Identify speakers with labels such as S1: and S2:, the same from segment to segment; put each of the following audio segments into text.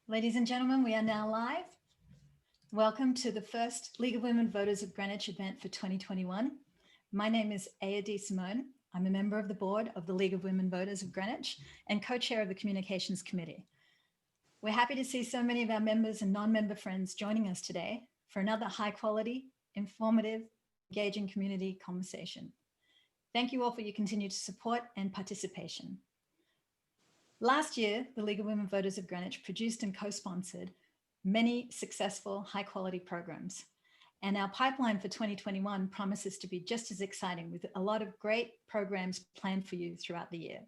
S1: Ladies and gentlemen, we are now live. Welcome to the first League of Women Voters of Greenwich event for 2021. My name is Aya D. Simone. I'm a member of the board of the League of Women Voters of Greenwich and co-chair of the Communications Committee. We're happy to see so many of our members and non-member friends joining us today for another high quality, informative, engaging community conversation. Thank you all for your continued support and participation. Last year, the League of Women Voters of Greenwich produced and co-sponsored many successful high-quality programs. And our pipeline for 2021 promises to be just as exciting with a lot of great programs planned for you throughout the year.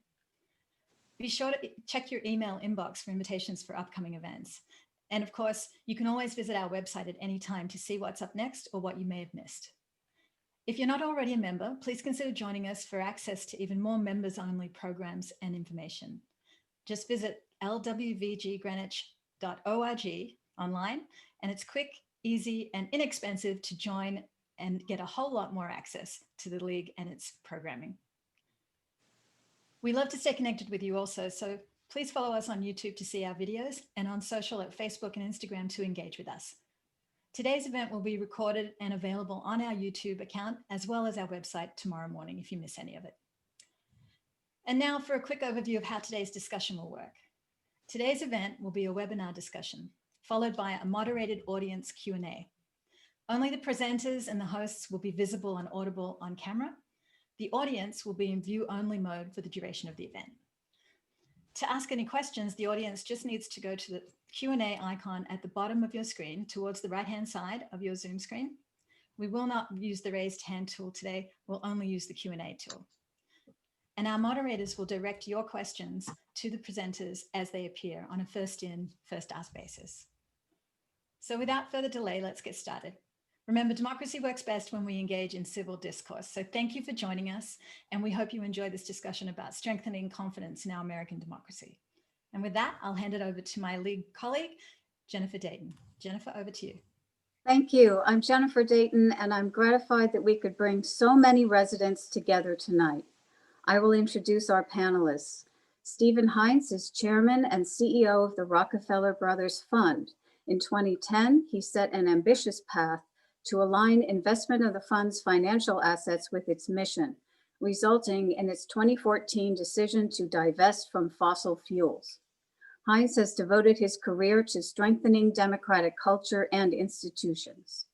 S1: Be sure to check your email inbox for invitations for upcoming events. And of course, you can always visit our website at any time to see what's up next or what you may have missed. If you're not already a member, please consider joining us for access to even more members-only programs and information. Just visit lwvggreenwich.org online, and it's quick, easy, and inexpensive to join and get a whole lot more access to the League and its programming. We love to stay connected with you also, so please follow us on YouTube to see our videos and on social at Facebook and Instagram to engage with us. Today's event will be recorded and available on our YouTube account as well as our website tomorrow morning if you miss any of it. And now for a quick overview of how today's discussion will work. Today's event will be a webinar discussion, followed by a moderated audience Q&A. Only the presenters and the hosts will be visible and audible on camera. The audience will be in view-only mode for the duration of the event. To ask any questions, the audience just needs to go to the Q&A icon at the bottom of your screen towards the right-hand side of your Zoom screen. We will not use the raised hand tool today. We'll only use the Q&A tool. And our moderators will direct your questions to the presenters as they appear on a first in, first asked basis. So without further delay, let's get started. Remember, democracy works best when we engage in civil discourse. So thank you for joining us, and we hope you enjoy this discussion about strengthening confidence in our American democracy. And with that, I'll hand it over to my League colleague, Jennifer Dayton. Jennifer, over to you.
S2: Thank you. I'm Jennifer Dayton, and I'm gratified that we could bring so many residents together tonight. I will introduce our panelists. Stephen Heintz is chairman and CEO of the Rockefeller Brothers Fund. In 2010, he set an ambitious path to align investment of the fund's financial assets with its mission, resulting in its 2014 decision to divest from fossil fuels. Heintz has devoted his career to strengthening democratic culture and institutions.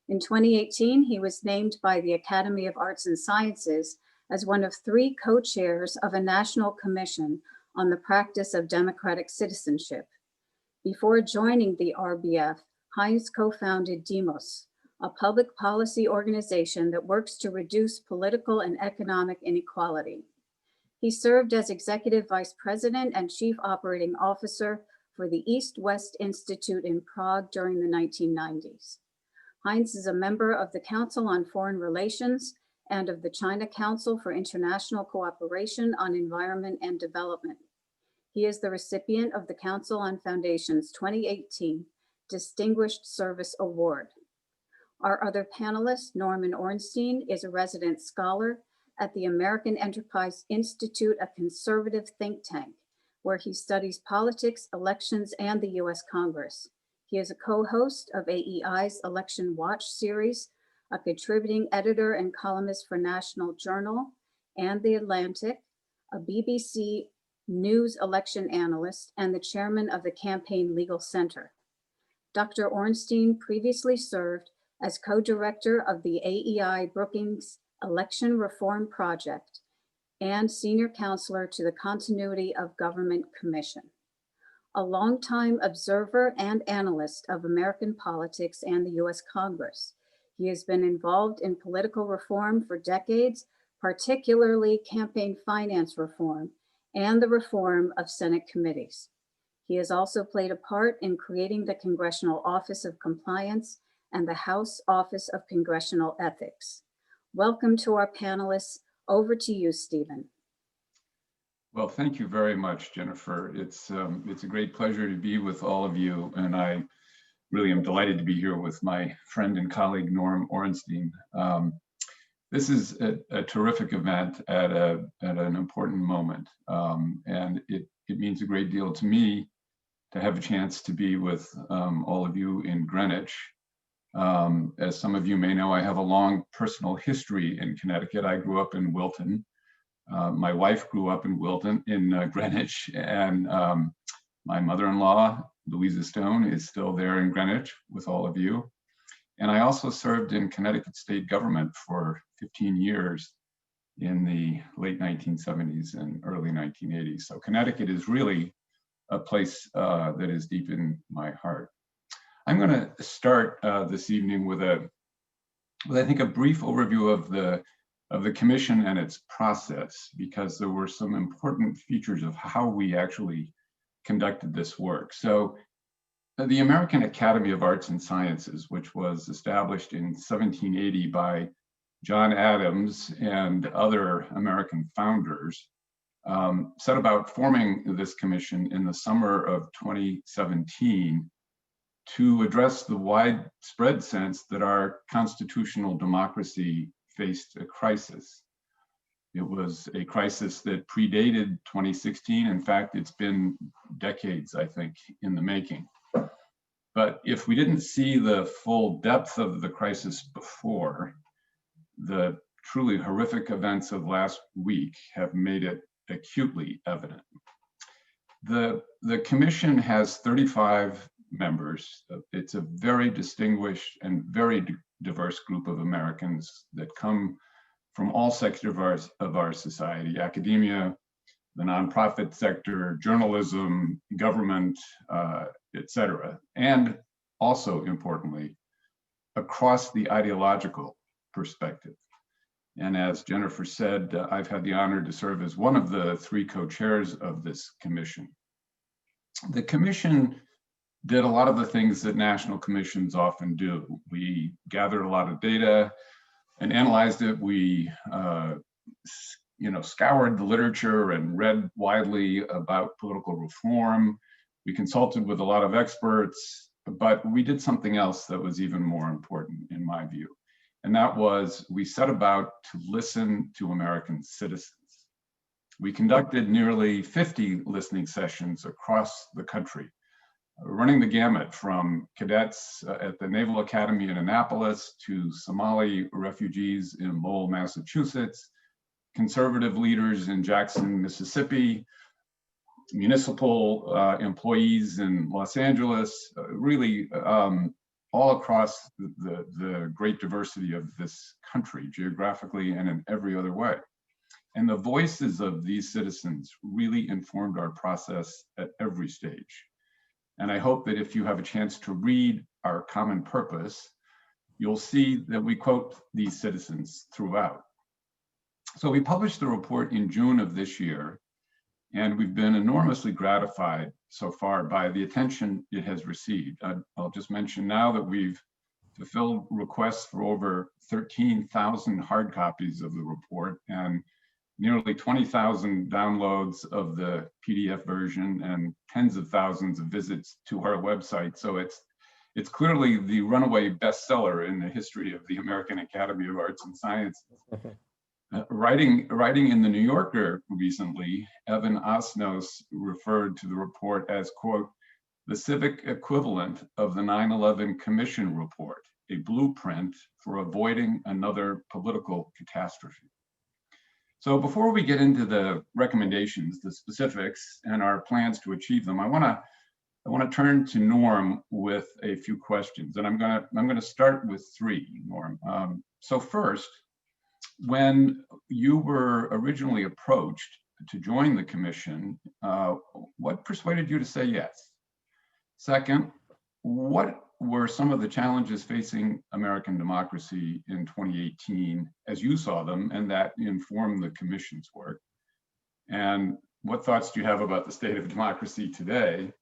S2: In 2018, he was named by the Academy of Arts and Sciences as one of 3 co-chairs of a national commission on the practice of democratic citizenship. Before joining the RBF, Heintz co-founded Demos, a public policy organization that works to reduce political and economic inequality. He served as executive vice president and chief operating officer for the East-West Institute in Prague during the 1990s. Heintz is a member of the Council on Foreign Relations and of the China Council for International Cooperation on Environment and Development. He is the recipient of the Council on Foundation's 2018 Distinguished Service Award. Our other panelist, Norman Ornstein, is a resident scholar at the American Enterprise Institute, a conservative think tank, where he studies politics, elections, and the US Congress. He is a co-host of AEI's Election Watch series, a contributing editor and columnist for National Journal and The Atlantic, a BBC News election analyst, and the chairman of the Campaign Legal Center. Dr. Ornstein previously served as co-director of the AEI Brookings Election Reform Project and senior counselor to the Continuity of Government Commission. A longtime observer and analyst of American politics and the US Congress, he has been involved in political reform for decades, particularly campaign finance reform and the reform of Senate committees. He has also played a part in creating the Congressional Office of Compliance and the House Office of Congressional Ethics. Welcome to our panelists. Over to you, Stephen.
S3: Well, thank you very much, Jennifer. It's a great pleasure to be with all of you, and I really am delighted to be here with my friend and colleague, Norm Ornstein. This is a terrific event at an important moment, and it means a great deal to me to have a chance to be with all of you in Greenwich. As some of you may know, I have a long personal history in Connecticut. I grew up in Wilton. My wife grew up in Wilton, in Greenwich, and my mother-in-law, Louisa Stone, is still there in Greenwich with all of you. And I also served in Connecticut state government for 15 years in the late 1970s and early 1980s. So Connecticut is really a place that is deep in my heart. I'm going to start this evening with I think a brief overview of the commission and its process, because there were some important features of how we actually conducted this work. So the American Academy of Arts and Sciences, which was established in 1780 by John Adams and other American founders, set about forming this commission in the summer of 2017 to address the widespread sense that our constitutional democracy faced a crisis. It was a crisis that predated 2016. In fact, it's been decades, I think, in the making. But if we didn't see the full depth of the crisis before, the truly horrific events of last week have made it acutely evident. The commission has 35 members. It's a very distinguished and very diverse group of Americans that come from all sectors of our society: academia, the nonprofit sector, journalism, government, etc. And also, importantly, across the ideological perspective. And as Jennifer said, I've had the honor to serve as one of the 3 co-chairs of this commission. The commission did a lot of the things that national commissions often do. We gathered a lot of data and analyzed it. We scoured the literature and read widely about political reform. We consulted with a lot of experts, but we did something else that was even more important in my view. And that was, we set about to listen to American citizens. We conducted nearly 50 listening sessions across the country, running the gamut from cadets at the Naval Academy in Annapolis to Somali refugees in Lowell, Massachusetts, conservative leaders in Jackson, Mississippi, municipal employees in Los Angeles, really all across the great diversity of this country, geographically and in every other way. And the voices of these citizens really informed our process at every stage. And I hope that if you have a chance to read our common purpose, you'll see that we quote these citizens throughout. So we published the report in June of this year, and we've been enormously gratified so far by the attention it has received. I'll just mention now that we've fulfilled requests for over 13,000 hard copies of the report and nearly 20,000 downloads of the PDF version and tens of thousands of visits to our website. So it's clearly the runaway bestseller in the history of the American Academy of Arts and Sciences. Writing in the New Yorker recently, Evan Osnos referred to the report as, quote, the civic equivalent of the 9/11 Commission report, a blueprint for avoiding another political catastrophe. So before we get into the recommendations, the specifics, and our plans to achieve them, I want to turn to Norm with a few questions, and I'm going to start with 3, Norm. So first, when you were originally approached to join the commission, what persuaded you to say yes? Second, what were some of the challenges facing American democracy in 2018 as you saw them and that informed the commission's work? And what thoughts do you have about the state of democracy today?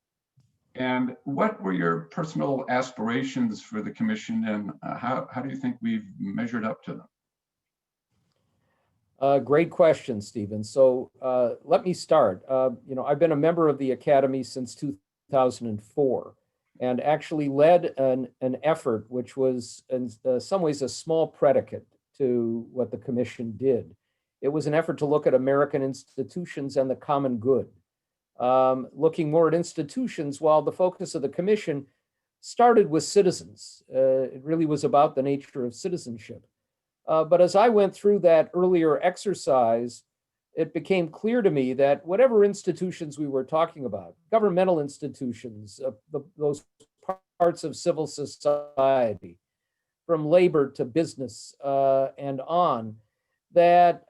S3: And what were your personal aspirations for the commission, and how do you think we've measured up to them?
S4: Great question, Stephen. So let me start. I've been a member of the Academy since 2004 and actually led an effort which was in some ways a small predicate to what the commission did. It was an effort to look at American institutions and the common good. looking more at institutions, while the focus of the commission started with citizens. It really was about the nature of citizenship. But as I went through that earlier exercise, it became clear to me that whatever institutions we were talking about, governmental institutions, those parts of civil society, from labor to business and on, that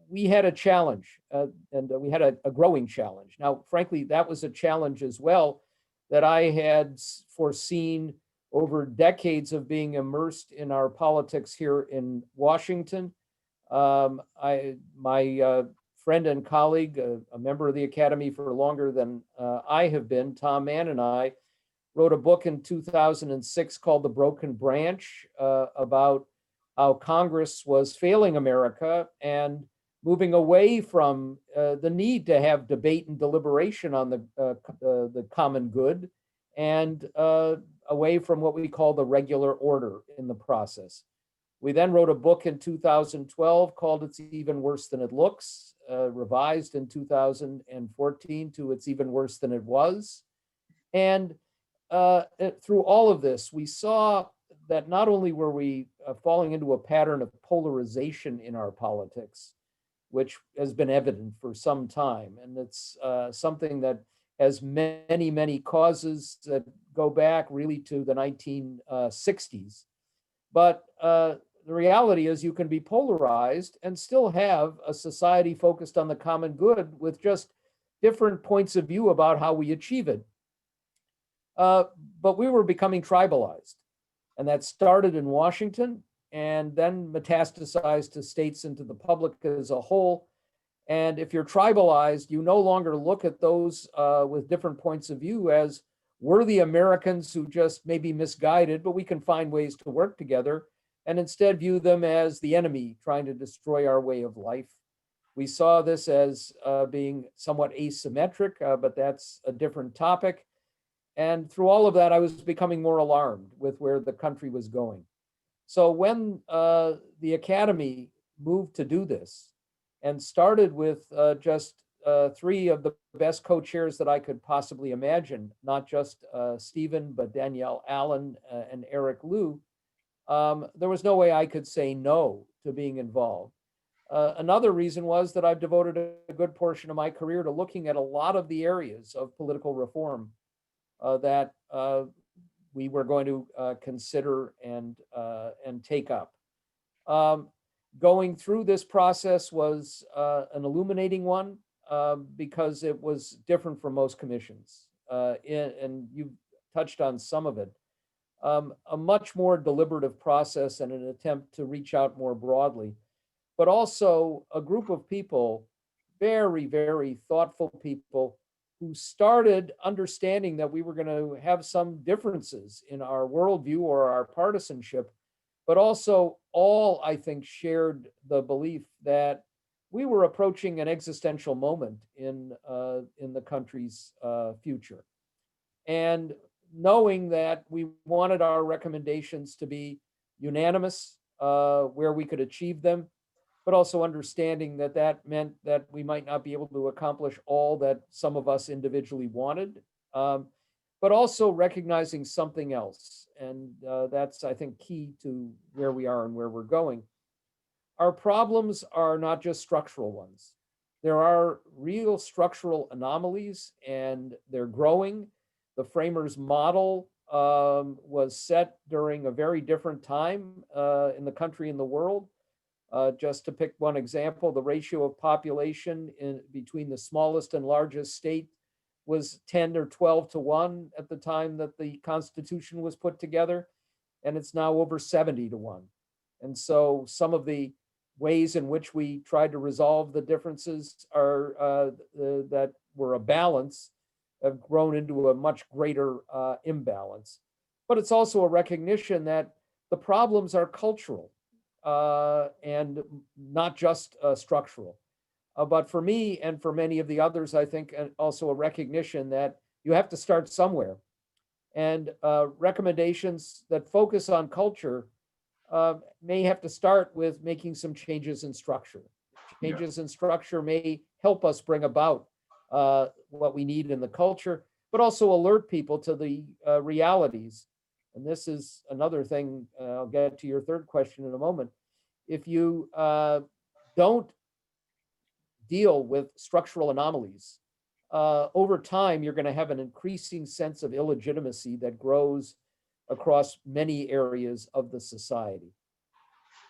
S4: we had a challenge, and we had a growing challenge. Now, frankly, that was a challenge as well that I had foreseen over decades of being immersed in our politics here in Washington. My friend and colleague, a member of the Academy for longer than I have been, Tom Mann, and I wrote a book in 2006 called The Broken Branch about how Congress was failing America and moving away from the need to have debate and deliberation on the common good, and away from what we call the regular order in the process. We then wrote a book in 2012 called It's Even Worse Than It Looks, revised in 2014 to It's Even Worse Than It Was. And through all of this, we saw that not only were we falling into a pattern of polarization in our politics, which has been evident for some time, and it's something that has many, many causes that go back really to the 1960s. But the reality is you can be polarized and still have a society focused on the common good with just different points of view about how we achieve it. But we were becoming tribalized, and that started in Washington and then metastasized to states and to the public as a whole. And if you're tribalized, you no longer look at those with different points of view as worthy Americans who just may be misguided, but we can find ways to work together, and instead view them as the enemy trying to destroy our way of life. We saw this as being somewhat asymmetric, but that's a different topic. And through all of that, I was becoming more alarmed with where the country was going. So when the Academy moved to do this and started with just three of the best co-chairs that I could possibly imagine, not just Stephen, but Danielle Allen and Eric Liu, there was no way I could say no to being involved. Another reason was that I've devoted a good portion of my career to looking at a lot of the areas of political reform that we were going to consider and take up. Going through this process was an illuminating one because it was different from most commissions. And you touched on some of it. A much more deliberative process and an attempt to reach out more broadly, but also a group of people, very, very thoughtful people, who started understanding that we were going to have some differences in our worldview or our partisanship, but also all, I think, shared the belief that we were approaching an existential moment in the country's future. And knowing that we wanted our recommendations to be unanimous where we could achieve them, but also understanding that that meant that we might not be able to accomplish all that some of us individually wanted, but also recognizing something else. And that's, I think, key to where we are and where we're going. Our problems are not just structural ones. There are real structural anomalies, and they're growing. The framers' model was set during a very different time in the country and the world. Just to pick one example, the ratio of population between the smallest and largest state was 10 or 12 to 1 at the time that the Constitution was put together, and it's now over 70 to 1. And so some of the ways in which we tried to resolve the differences are that were a balance have grown into a much greater imbalance. But it's also a recognition that the problems are cultural. And not just structural. But for me and for many of the others, I think also a recognition that you have to start somewhere. And recommendations that focus on culture may have to start with making some changes in structure. Changes in structure may help us bring about what we need in the culture, but also alert people to the realities. And this is another thing, I'll get to your third question in a moment. If you don't deal with structural anomalies, over time, you're going to have an increasing sense of illegitimacy that grows across many areas of the society.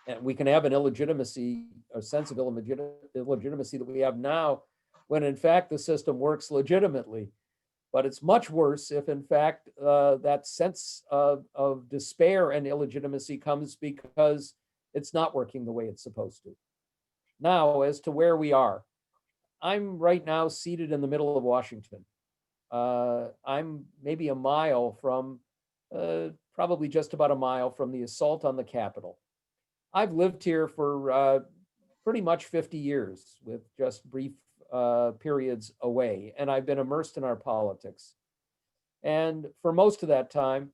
S4: And we can have an illegitimacy, a sense of illegitimacy that we have now, when in fact the system works legitimately. But it's much worse if in fact that sense of despair and illegitimacy comes because it's not working the way it's supposed to. Now, as to where we are, I'm right now seated in the middle of Washington. I'm maybe a mile from, probably just about a mile from the assault on the Capitol. I've lived here for pretty much 50 years with just brief periods away, and I've been immersed in our politics. And for most of that time,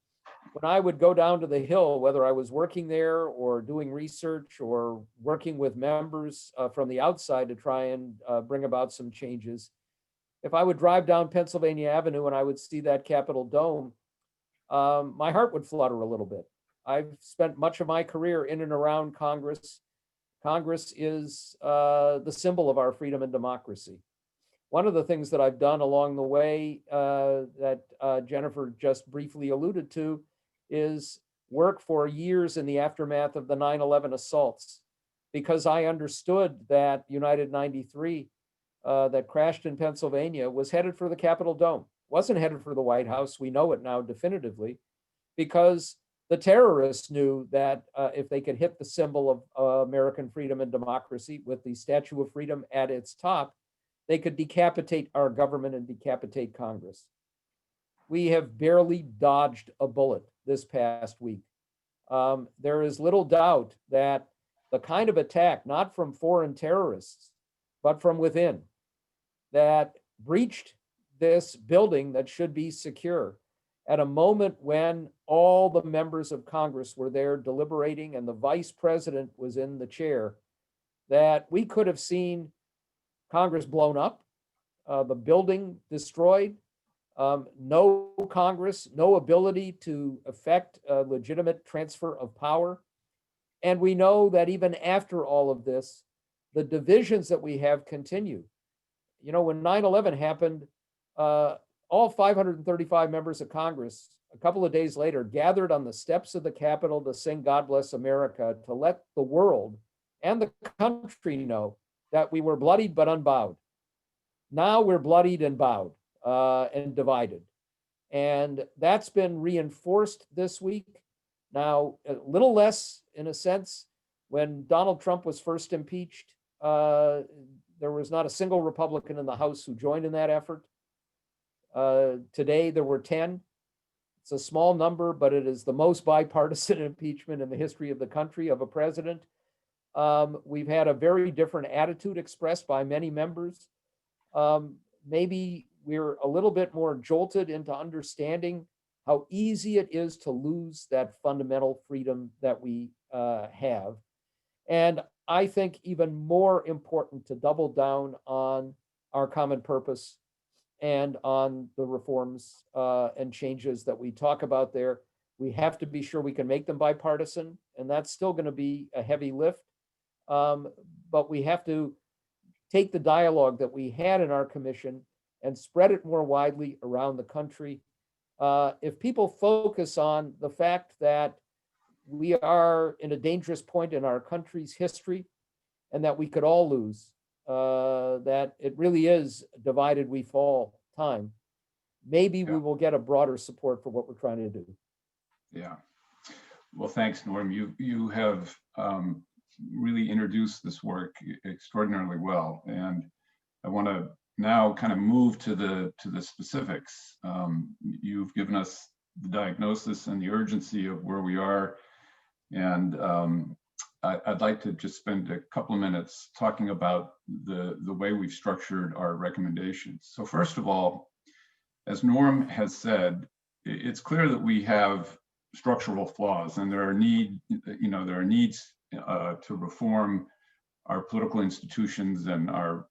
S4: when I would go down to the Hill, whether I was working there or doing research or working with members from the outside to try and bring about some changes, if I would drive down Pennsylvania Avenue and I would see that Capitol dome, my heart would flutter a little bit. I've spent much of my career in and around Congress. Congress is the symbol of our freedom and democracy. One of the things that I've done along the way that Jennifer just briefly alluded to is work for years in the aftermath of the 9/11 assaults, because I understood that United 93 that crashed in Pennsylvania was headed for the Capitol dome. Wasn't headed for the White House. We know it now definitively, because the terrorists knew that if they could hit the symbol of American freedom and democracy with the Statue of Freedom at its top, they could decapitate our government and decapitate Congress. We have barely dodged a bullet this past week. There is little doubt that the kind of attack, not from foreign terrorists, but from within, that breached this building that should be secure at a moment when all the members of Congress were there deliberating and the vice president was in the chair, that we could have seen Congress blown up, the building destroyed, no Congress, no ability to effect a legitimate transfer of power. And we know that even after all of this, the divisions that we have continue. You know, when 9/11 happened, all 535 members of Congress, a couple of days later, gathered on the steps of the Capitol to sing God Bless America, to let the world and the country know that we were bloodied but unbowed. Now we're bloodied and bowed and divided. And that's been reinforced this week. Now, a little less in a sense, when Donald Trump was first impeached, there was not a single Republican in the House who joined in that effort. Today, there were 10. It's a small number, but it is the most bipartisan impeachment in the history of the country of a president. We've had a very different attitude expressed by many members. Maybe we're a little bit more jolted into understanding how easy it is to lose that fundamental freedom that we have. And I think even more important to double down on our common purpose and on the reforms and changes that we talk about there. We have to be sure we can make them bipartisan, and that's still going to be a heavy lift. But we have to take the dialogue that we had in our commission and spread it more widely around the country. If people focus on the fact that we are in a dangerous point in our country's history and that we could all lose, that it really is divided we fall time, maybe we will get a broader support for what we're trying to do.
S3: Yeah. Well, thanks, Norm. You have really introduced this work extraordinarily well, and I want to now kind of move to the specifics. You've given us the diagnosis and the urgency of where we are, and I'd like to just spend a couple of minutes talking about the way we've structured our recommendations. So first of all, as Norm has said, it's clear that we have structural flaws, and there are needs to reform our political institutions and our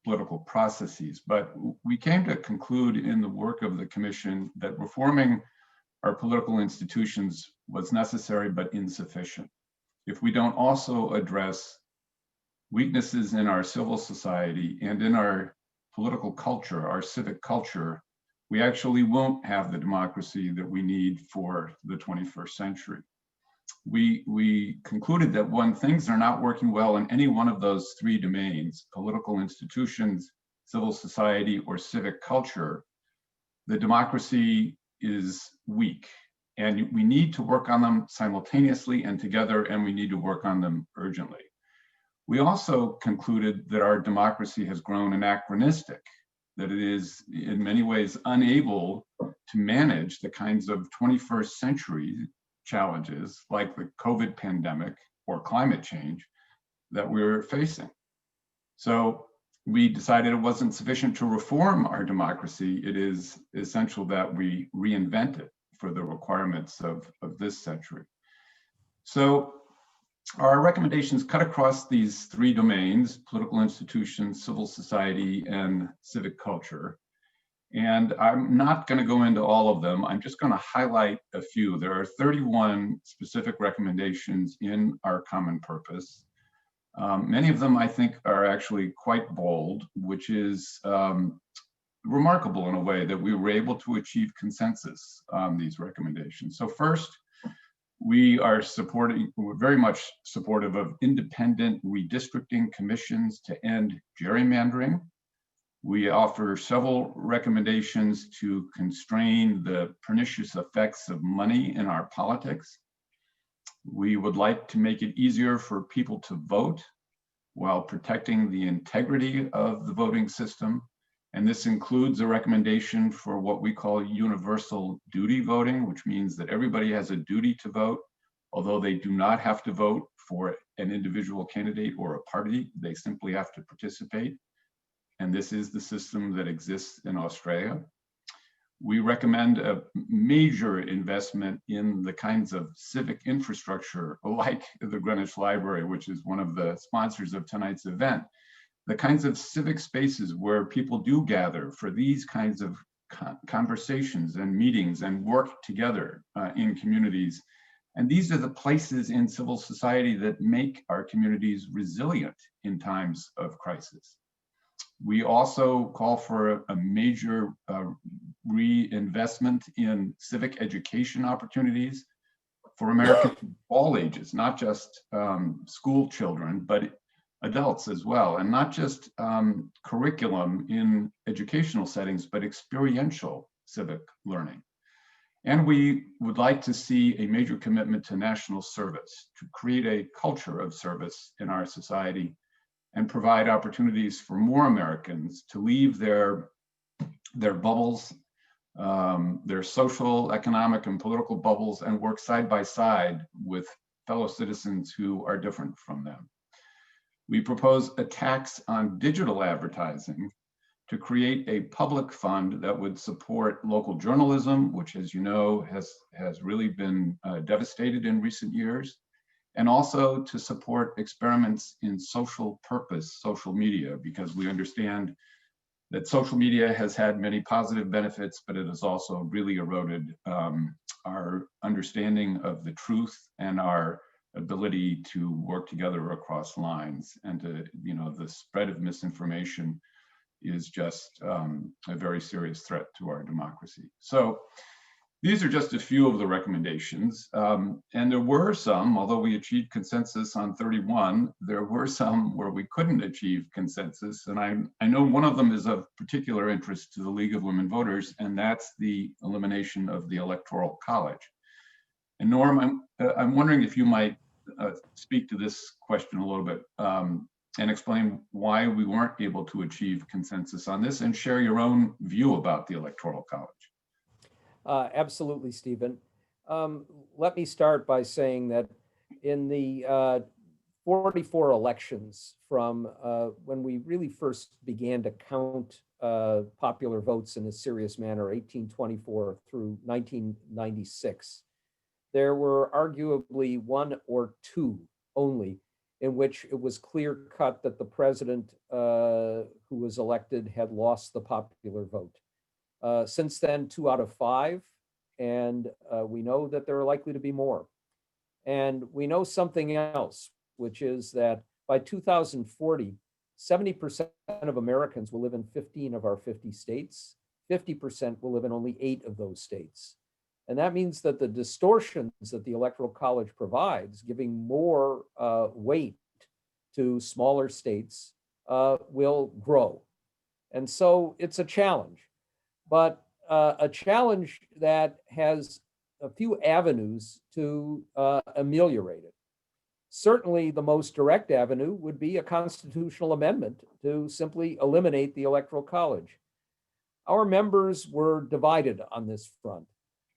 S3: political processes. But we came to conclude in the work of the commission that reforming our political institutions was necessary but insufficient. If we don't also address weaknesses in our civil society and in our political culture, our civic culture, we actually won't have the democracy that we need for the 21st century. We concluded that when things are not working well in any one of those three domains, political institutions, civil society, or civic culture, the democracy is weak. And we need to work on them simultaneously and together, and we need to work on them urgently. We also concluded that our democracy has grown anachronistic, that it is in many ways unable to manage the kinds of 21st century challenges like the COVID pandemic or climate change that we're facing. So we decided it wasn't sufficient to reform our democracy. It is essential that we reinvent it for the requirements of this century. So our recommendations cut across these three domains: political institutions, civil society, and civic culture. And I'm not going to go into all of them. I'm just going to highlight a few. There are 31 specific recommendations in our common purpose. Many of them, I think, are actually quite bold, which is remarkable in a way that we were able to achieve consensus on these recommendations. So first, we're very much supportive of independent redistricting commissions to end gerrymandering. We offer several recommendations to constrain the pernicious effects of money in our politics. We would like to make it easier for people to vote while protecting the integrity of the voting system. And this includes a recommendation for what we call universal duty voting, which means that everybody has a duty to vote, although they do not have to vote for an individual candidate or a party. They simply have to participate. And this is the system that exists in Australia. We recommend a major investment in the kinds of civic infrastructure like the Greenwich Library, which is one of the sponsors of tonight's event. The kinds of civic spaces where people do gather for these kinds of conversations and meetings and work together in communities. And these are the places in civil society that make our communities resilient in times of crisis. We also call for a major reinvestment in civic education opportunities for Americans of all ages, not just school children, but adults as well, and not just curriculum in educational settings, but experiential civic learning. And we would like to see a major commitment to national service, to create a culture of service in our society and provide opportunities for more Americans to leave their bubbles, their social, economic, and political bubbles, and work side by side with fellow citizens who are different from them. We propose a tax on digital advertising to create a public fund that would support local journalism, which, as you know, has really been devastated in recent years, and also to support experiments in social purpose social media, because we understand that social media has had many positive benefits, but it has also really eroded our understanding of the truth and our ability to work together across lines. And to, the spread of misinformation is just a very serious threat to our democracy. So these are just a few of the recommendations. And there were some, although we achieved consensus on 31, there were some where we couldn't achieve consensus. And I know one of them is of particular interest to the League of Women Voters, and that's the elimination of the Electoral College. And Norm, I'm wondering if you might speak to this question a little bit and explain why we weren't able to achieve consensus on this, and share your own view about the Electoral College.
S4: Absolutely, Stephen. Let me start by saying that in the 44 elections from when we really first began to count popular votes in a serious manner, 1824 through 1996, there were arguably one or two only in which it was clear cut that the president who was elected had lost the popular vote. Since then, 2 out of 5, and we know that there are likely to be more. And we know something else, which is that by 2040, 70% of Americans will live in 15 of our 50 states. 50% will live in only 8 of those states. And that means that the distortions that the Electoral College provides, giving more weight to smaller states, will grow. And so it's a challenge, but a challenge that has a few avenues to ameliorate it. Certainly the most direct avenue would be a constitutional amendment to simply eliminate the Electoral College. Our members were divided on this front.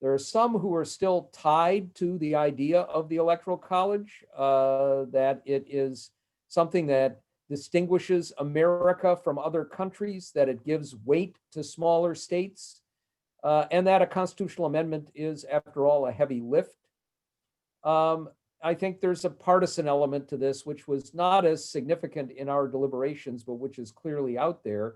S4: There are some who are still tied to the idea of the Electoral College, that it is something that distinguishes America from other countries, that it gives weight to smaller states, and that a constitutional amendment is, after all, a heavy lift. I think there's a partisan element to this, which was not as significant in our deliberations, but which is clearly out there.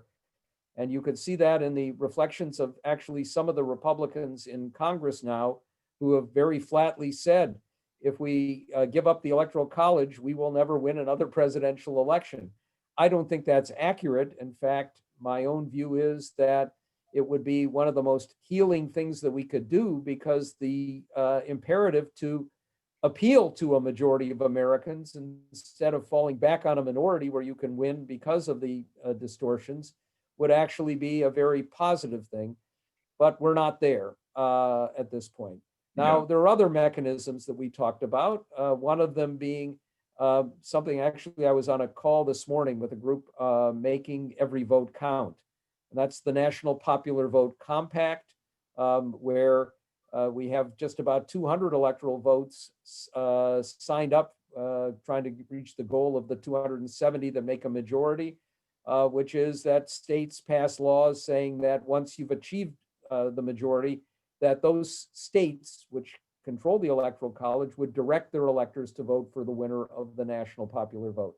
S4: And you could see that in the reflections of actually some of the Republicans in Congress now, who have very flatly said, if we give up the Electoral College, we will never win another presidential election. I don't think that's accurate. In fact, my own view is that it would be one of the most healing things that we could do, because the imperative to appeal to a majority of Americans instead of falling back on a minority where you can win because of the distortions would actually be a very positive thing, but we're not there at this point. Now, there are other mechanisms that we talked about, one of them being something, actually, I was on a call this morning with a group making every vote count. And that's the National Popular Vote Compact, where we have just about 200 electoral votes signed up, trying to reach the goal of the 270 that make a majority, which is that states pass laws saying that once you've achieved the majority, that those states which control the Electoral College would direct their electors to vote for the winner of the national popular vote.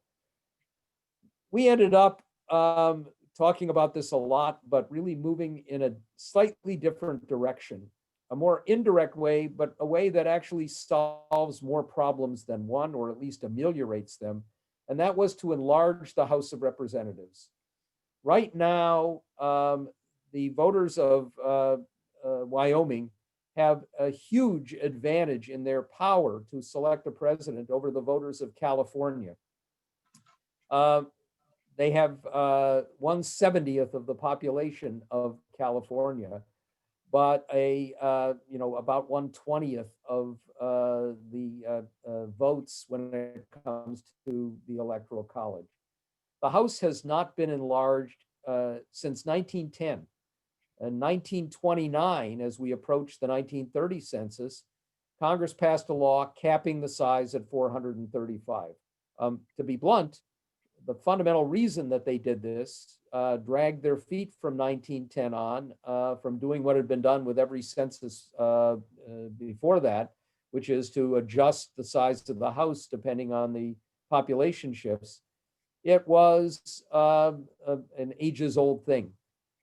S4: We ended up talking about this a lot, but really moving in a slightly different direction, a more indirect way, but a way that actually solves more problems than one, or at least ameliorates them. And that was to enlarge the House of Representatives. Right now, the voters of Wyoming have a huge advantage in their power to select a president over the voters of California. They have 1/70th of the population of California, but about 1/20th of the votes when it comes to the Electoral College. The House has not been enlarged since 1910. In 1929, as we approached the 1930 census, Congress passed a law capping the size at 435. To be blunt, the fundamental reason that they did this dragged their feet from 1910 on, from doing what had been done with every census before that, which is to adjust the size of the House depending on the population shifts. It was an ages-old thing.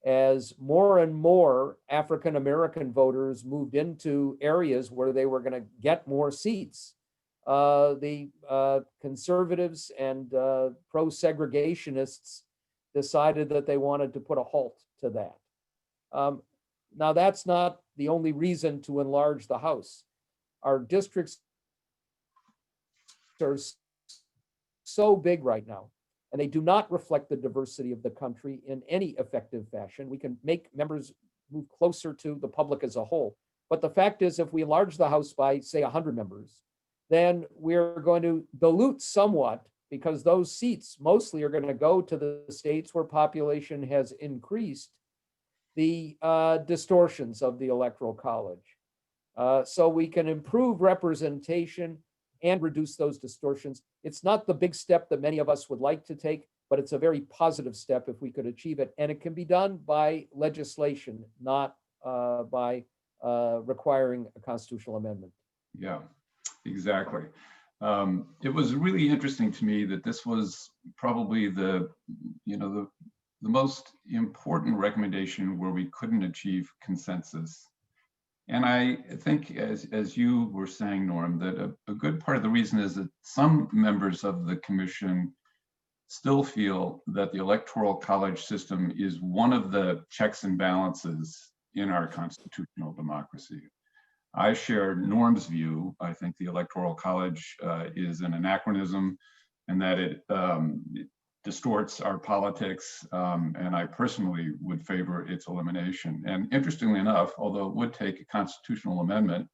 S4: As more and more African-American voters moved into areas where they were going to get more seats, the conservatives and pro-segregationists decided that they wanted to put a halt to that. Now, that's not the only reason to enlarge the House. Our districts are so big right now, and they do not reflect the diversity of the country in any effective fashion. We can make members move closer to the public as a whole. But the fact is, if we enlarge the House by, say, 100 members, then we're going to dilute somewhat, because those seats mostly are going to go to the states where population has increased, the distortions of the Electoral College. So we can improve representation and reduce those distortions. It's not the big step that many of us would like to take, but it's a very positive step if we could achieve it. And it can be done by legislation, not by requiring a constitutional amendment.
S3: Yeah, exactly. It was really interesting to me that this was probably the most important recommendation where we couldn't achieve consensus. And I think, as you were saying, Norm, that a good part of the reason is that some members of the commission still feel that the Electoral College system is one of the checks and balances in our constitutional democracy. I share Norm's view. I think the Electoral College is an anachronism and that it distorts our politics, and I personally would favor its elimination. And interestingly enough, although it would take a constitutional amendment,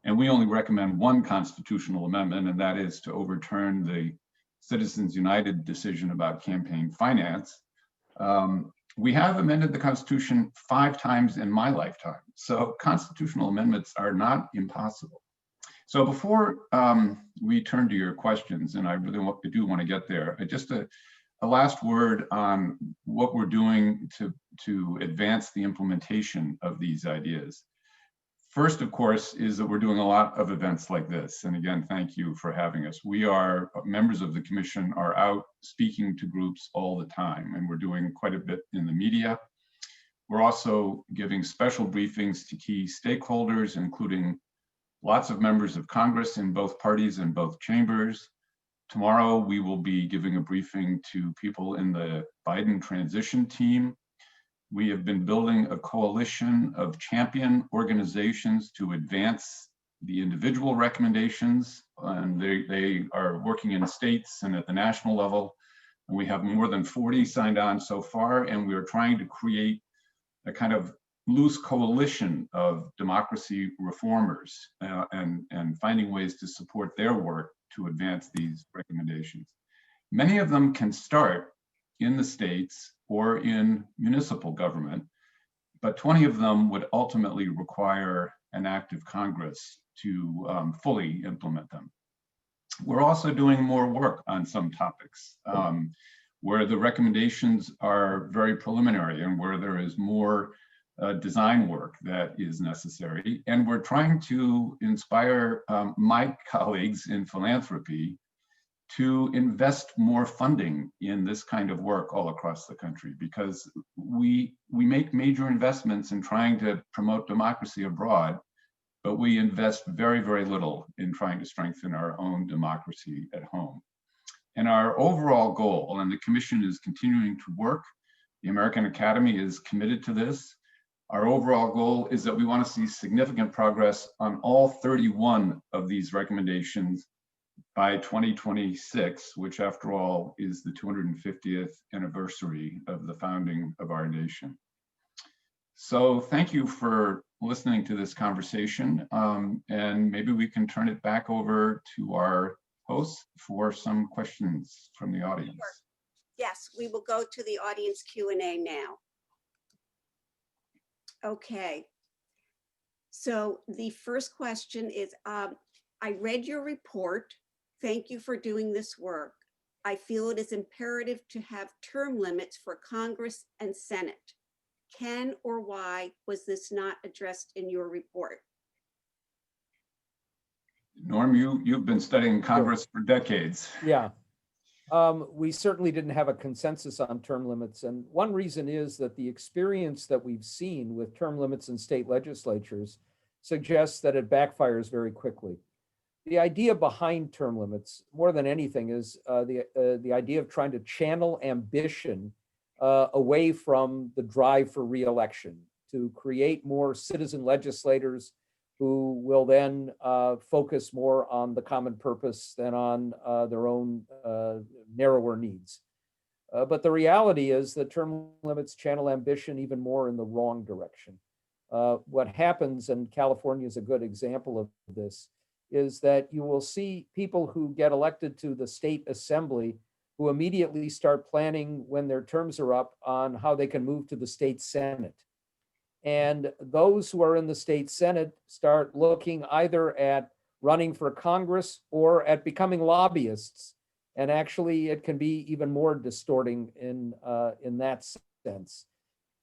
S3: and we only recommend one constitutional amendment, and that is to overturn the Citizens United decision about campaign finance, we have amended the Constitution 5 times in my lifetime. So constitutional amendments are not impossible. So before we turn to your questions, and I really do want to get there, just a last word on what we're doing to advance the implementation of these ideas. First, of course, is that we're doing a lot of events like this. And again, thank you for having us. We are, members of the commission are out speaking to groups all the time, and we're doing quite a bit in the media. We're also giving special briefings to key stakeholders, including lots of members of Congress in both parties and both chambers. Tomorrow, we will be giving a briefing to people in the Biden transition team. We have been building a coalition of champion organizations to advance the individual recommendations, and they are working in states and at the national level. And we have more than 40 signed on so far, and we are trying to create a kind of loose coalition of democracy reformers and finding ways to support their work to advance these recommendations. Many of them can start in the states or in municipal government, but 20 of them would ultimately require an act of Congress to fully implement them. We're also doing more work on some topics where the recommendations are very preliminary and where there is more design work that is necessary. And we're trying to inspire my colleagues in philanthropy to invest more funding in this kind of work all across the country, because we make major investments in trying to promote democracy abroad, but we invest very, very little in trying to strengthen our own democracy at home. And our overall goal, and the commission is continuing to work, the American Academy is committed to this. Our overall goal is that we want to see significant progress on all 31 of these recommendations by 2026, which after all is the 250th anniversary of the founding of our nation. So thank you for listening to this conversation, and maybe we can turn it back over to our hosts for some questions from the audience.
S5: Sure. Yes, we will go to the audience Q&A now. Okay, so the first question is, I read your report. Thank you for doing this work. I feel it is imperative to have term limits for Congress and Senate. Can or why was this not addressed in your report?
S3: Norm, you've been studying Congress for decades.
S4: Yeah. We certainly didn't have a consensus on term limits. And one reason is that the experience that we've seen with term limits in state legislatures suggests that it backfires very quickly. The idea behind term limits, more than anything, is the idea of trying to channel ambition away from the drive for re-election, to create more citizen legislators who will then focus more on the common purpose than on their own narrower needs. But the reality is that term limits channel ambition even more in the wrong direction. What happens, and California is a good example of this, is that you will see people who get elected to the state assembly who immediately start planning when their terms are up on how they can move to the state senate. And those who are in the state senate start looking either at running for Congress or at becoming lobbyists. And actually, it can be even more distorting in that sense.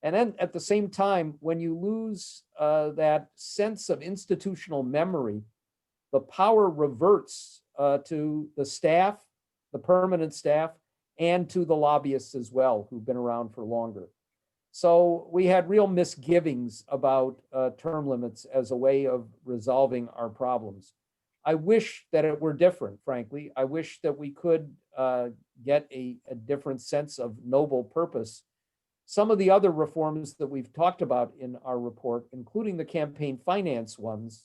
S4: And then at the same time, when you lose that sense of institutional memory, the power reverts to the staff, the permanent staff, and to the lobbyists as well, who've been around for longer. So we had real misgivings about term limits as a way of resolving our problems. I wish that it were different, frankly. I wish that we could get a different sense of noble purpose. Some of the other reforms that we've talked about in our report, including the campaign finance ones,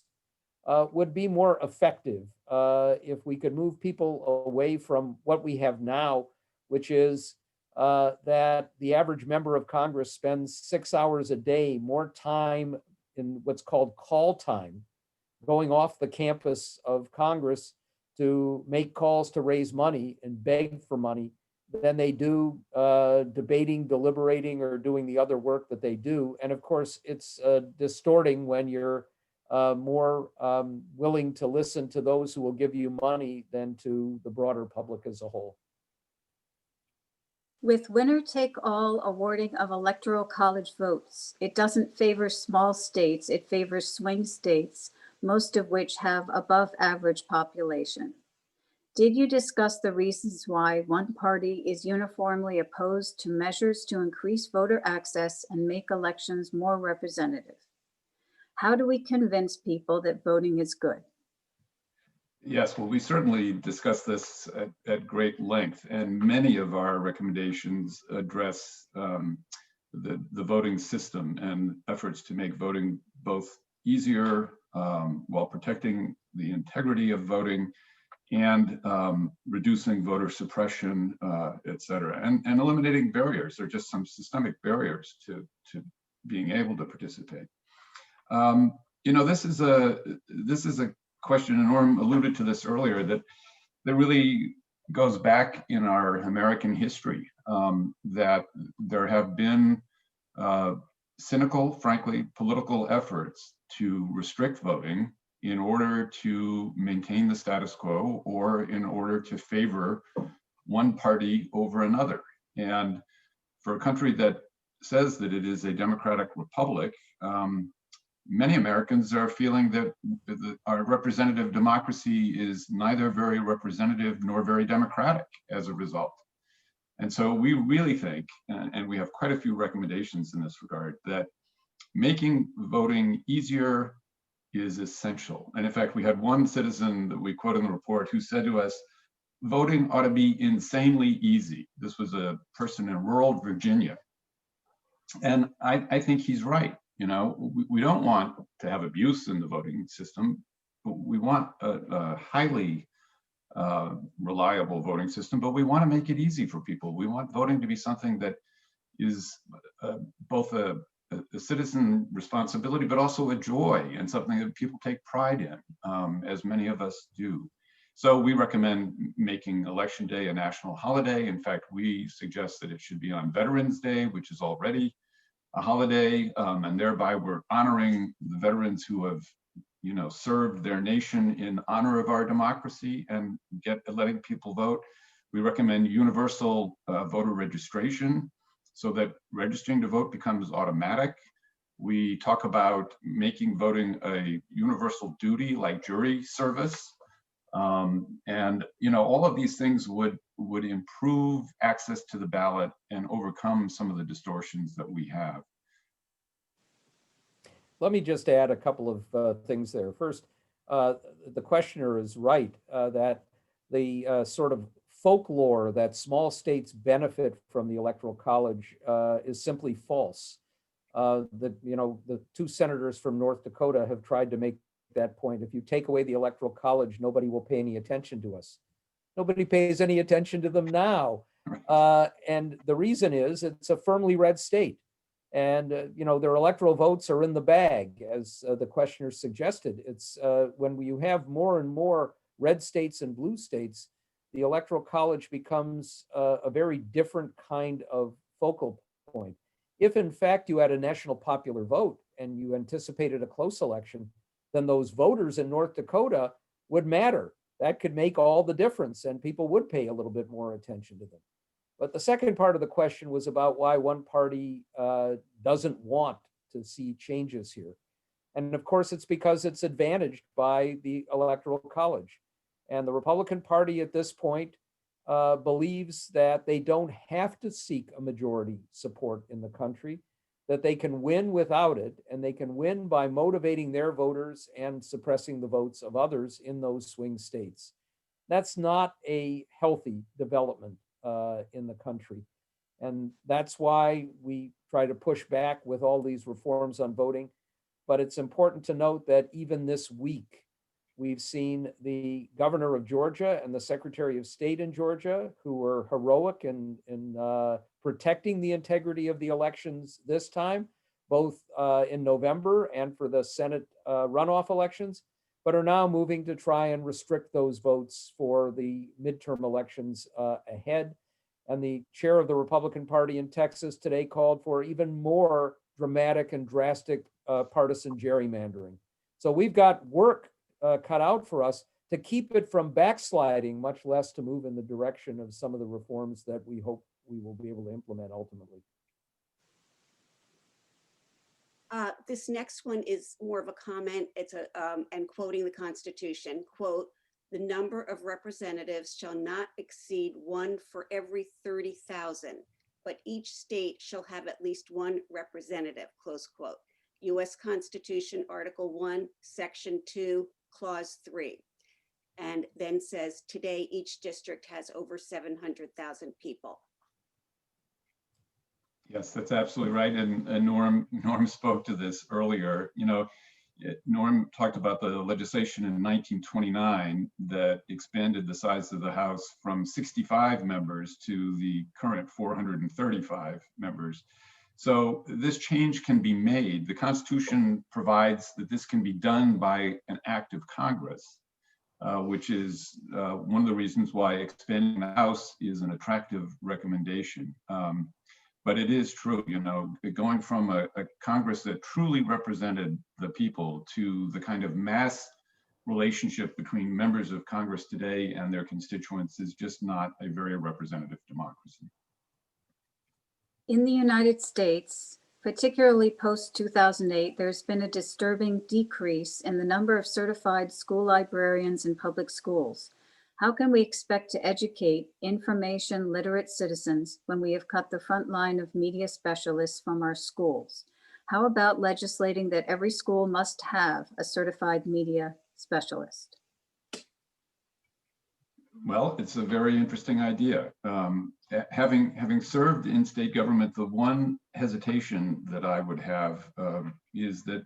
S4: would be more effective if we could move people away from what we have now, which is that the average member of Congress spends 6 hours a day, more time in what's called call time, going off the campus of Congress to make calls to raise money and beg for money than they do debating, deliberating, or doing the other work that they do. And of course, it's distorting when you're more willing to listen to those who will give you money than to the broader public as a whole.
S2: With winner-take-all awarding of electoral college votes, it doesn't favor small states, it favors swing states, most of which have above average population. Did you discuss the reasons why one party is uniformly opposed to measures to increase voter access and make elections more representative? How do we convince people that voting is good?
S3: Yes, well, we certainly discussed this at great length, and many of our recommendations address the voting system and efforts to make voting both easier while protecting the integrity of voting and reducing voter suppression, et cetera, and eliminating barriers. There are just some systemic barriers to being able to participate. You know, this is a question, and Norm alluded to this earlier, that really goes back in our American history, that there have been cynical, frankly, political efforts to restrict voting in order to maintain the status quo or in order to favor one party over another. And for a country that says that it is a democratic republic, many Americans are feeling that our representative democracy is neither very representative nor very democratic as a result. And so we really think, and we have quite a few recommendations in this regard, that making voting easier is essential. And in fact, we had one citizen that we quote in the report who said to us, voting ought to be insanely easy. This was a person in rural Virginia. And I think he's right. You know, we don't want to have abuse in the voting system, but we want a highly reliable voting system, but we want to make it easy for people. We want voting to be something that is both a citizen responsibility, but also a joy and something that people take pride in, as many of us do. So we recommend making Election Day a national holiday. In fact, we suggest that it should be on Veterans Day, which is already a holiday, and thereby we're honoring the veterans who have, you know, served their nation in honor of our democracy and letting people vote. We recommend universal voter registration so that registering to vote becomes automatic. We talk about making voting a universal duty like jury service. And you know, all of these things would improve access to the ballot and overcome some of the distortions that we have.
S4: Let me just add a couple of things there. First, the questioner is right that the sort of folklore that small states benefit from the Electoral College is simply false. The two senators from North Dakota have tried to make that point. If you take away the Electoral College, nobody will pay any attention to us. Nobody pays any attention to them now. And the reason is it's a firmly red state. And, their electoral votes are in the bag, as the questioner suggested. It's when you have more and more red states and blue states, the Electoral College becomes a very different kind of focal point. If in fact you had a national popular vote and you anticipated a close election, then those voters in North Dakota would matter. That could make all the difference and people would pay a little bit more attention to them. But the second part of the question was about why one party doesn't want to see changes here. And of course, it's because it's advantaged by the Electoral College. And the Republican Party at this point believes that they don't have to seek a majority support in the country, that they can win without it, and they can win by motivating their voters and suppressing the votes of others in those swing states. That's not a healthy development in the country. And that's why we try to push back with all these reforms on voting. But it's important to note that even this week, we've seen the governor of Georgia and the secretary of state in Georgia, who were heroic in protecting the integrity of the elections this time, both in November and for the Senate runoff elections, but are now moving to try and restrict those votes for the midterm elections ahead. And the chair of the Republican Party in Texas today called for even more dramatic and drastic partisan gerrymandering. So we've got work cut out for us to keep it from backsliding, much less to move in the direction of some of the reforms that we hope we will be able to implement ultimately.
S5: This next one is more of a comment. It's and quoting the Constitution, quote, "The number of representatives shall not exceed 1 for every 30,000, but each state shall have at least 1 representative," close quote. U.S. Constitution, Article 1, Section 2, Clause 3. And then says, today each district has over 700,000 people.
S3: Yes, that's absolutely right. And Norm spoke to this earlier. You know, Norm talked about the legislation in 1929 that expanded the size of the House from 65 members to the current 435 members. So this change can be made. The Constitution provides that this can be done by an act of Congress, which is one of the reasons why expanding the House is an attractive recommendation. But it is true, you know, going from a Congress that truly represented the people to the kind of mass relationship between members of Congress today and their constituents is just not a very representative democracy.
S2: In the United States, particularly post-2008, there's been a disturbing decrease in the number of certified school librarians in public schools. How can we expect to educate information literate citizens when we have cut the front line of media specialists from our schools? How about legislating that every school must have a certified media specialist?
S3: Well, it's a very interesting idea. Having served in state government, the one hesitation that I would have is that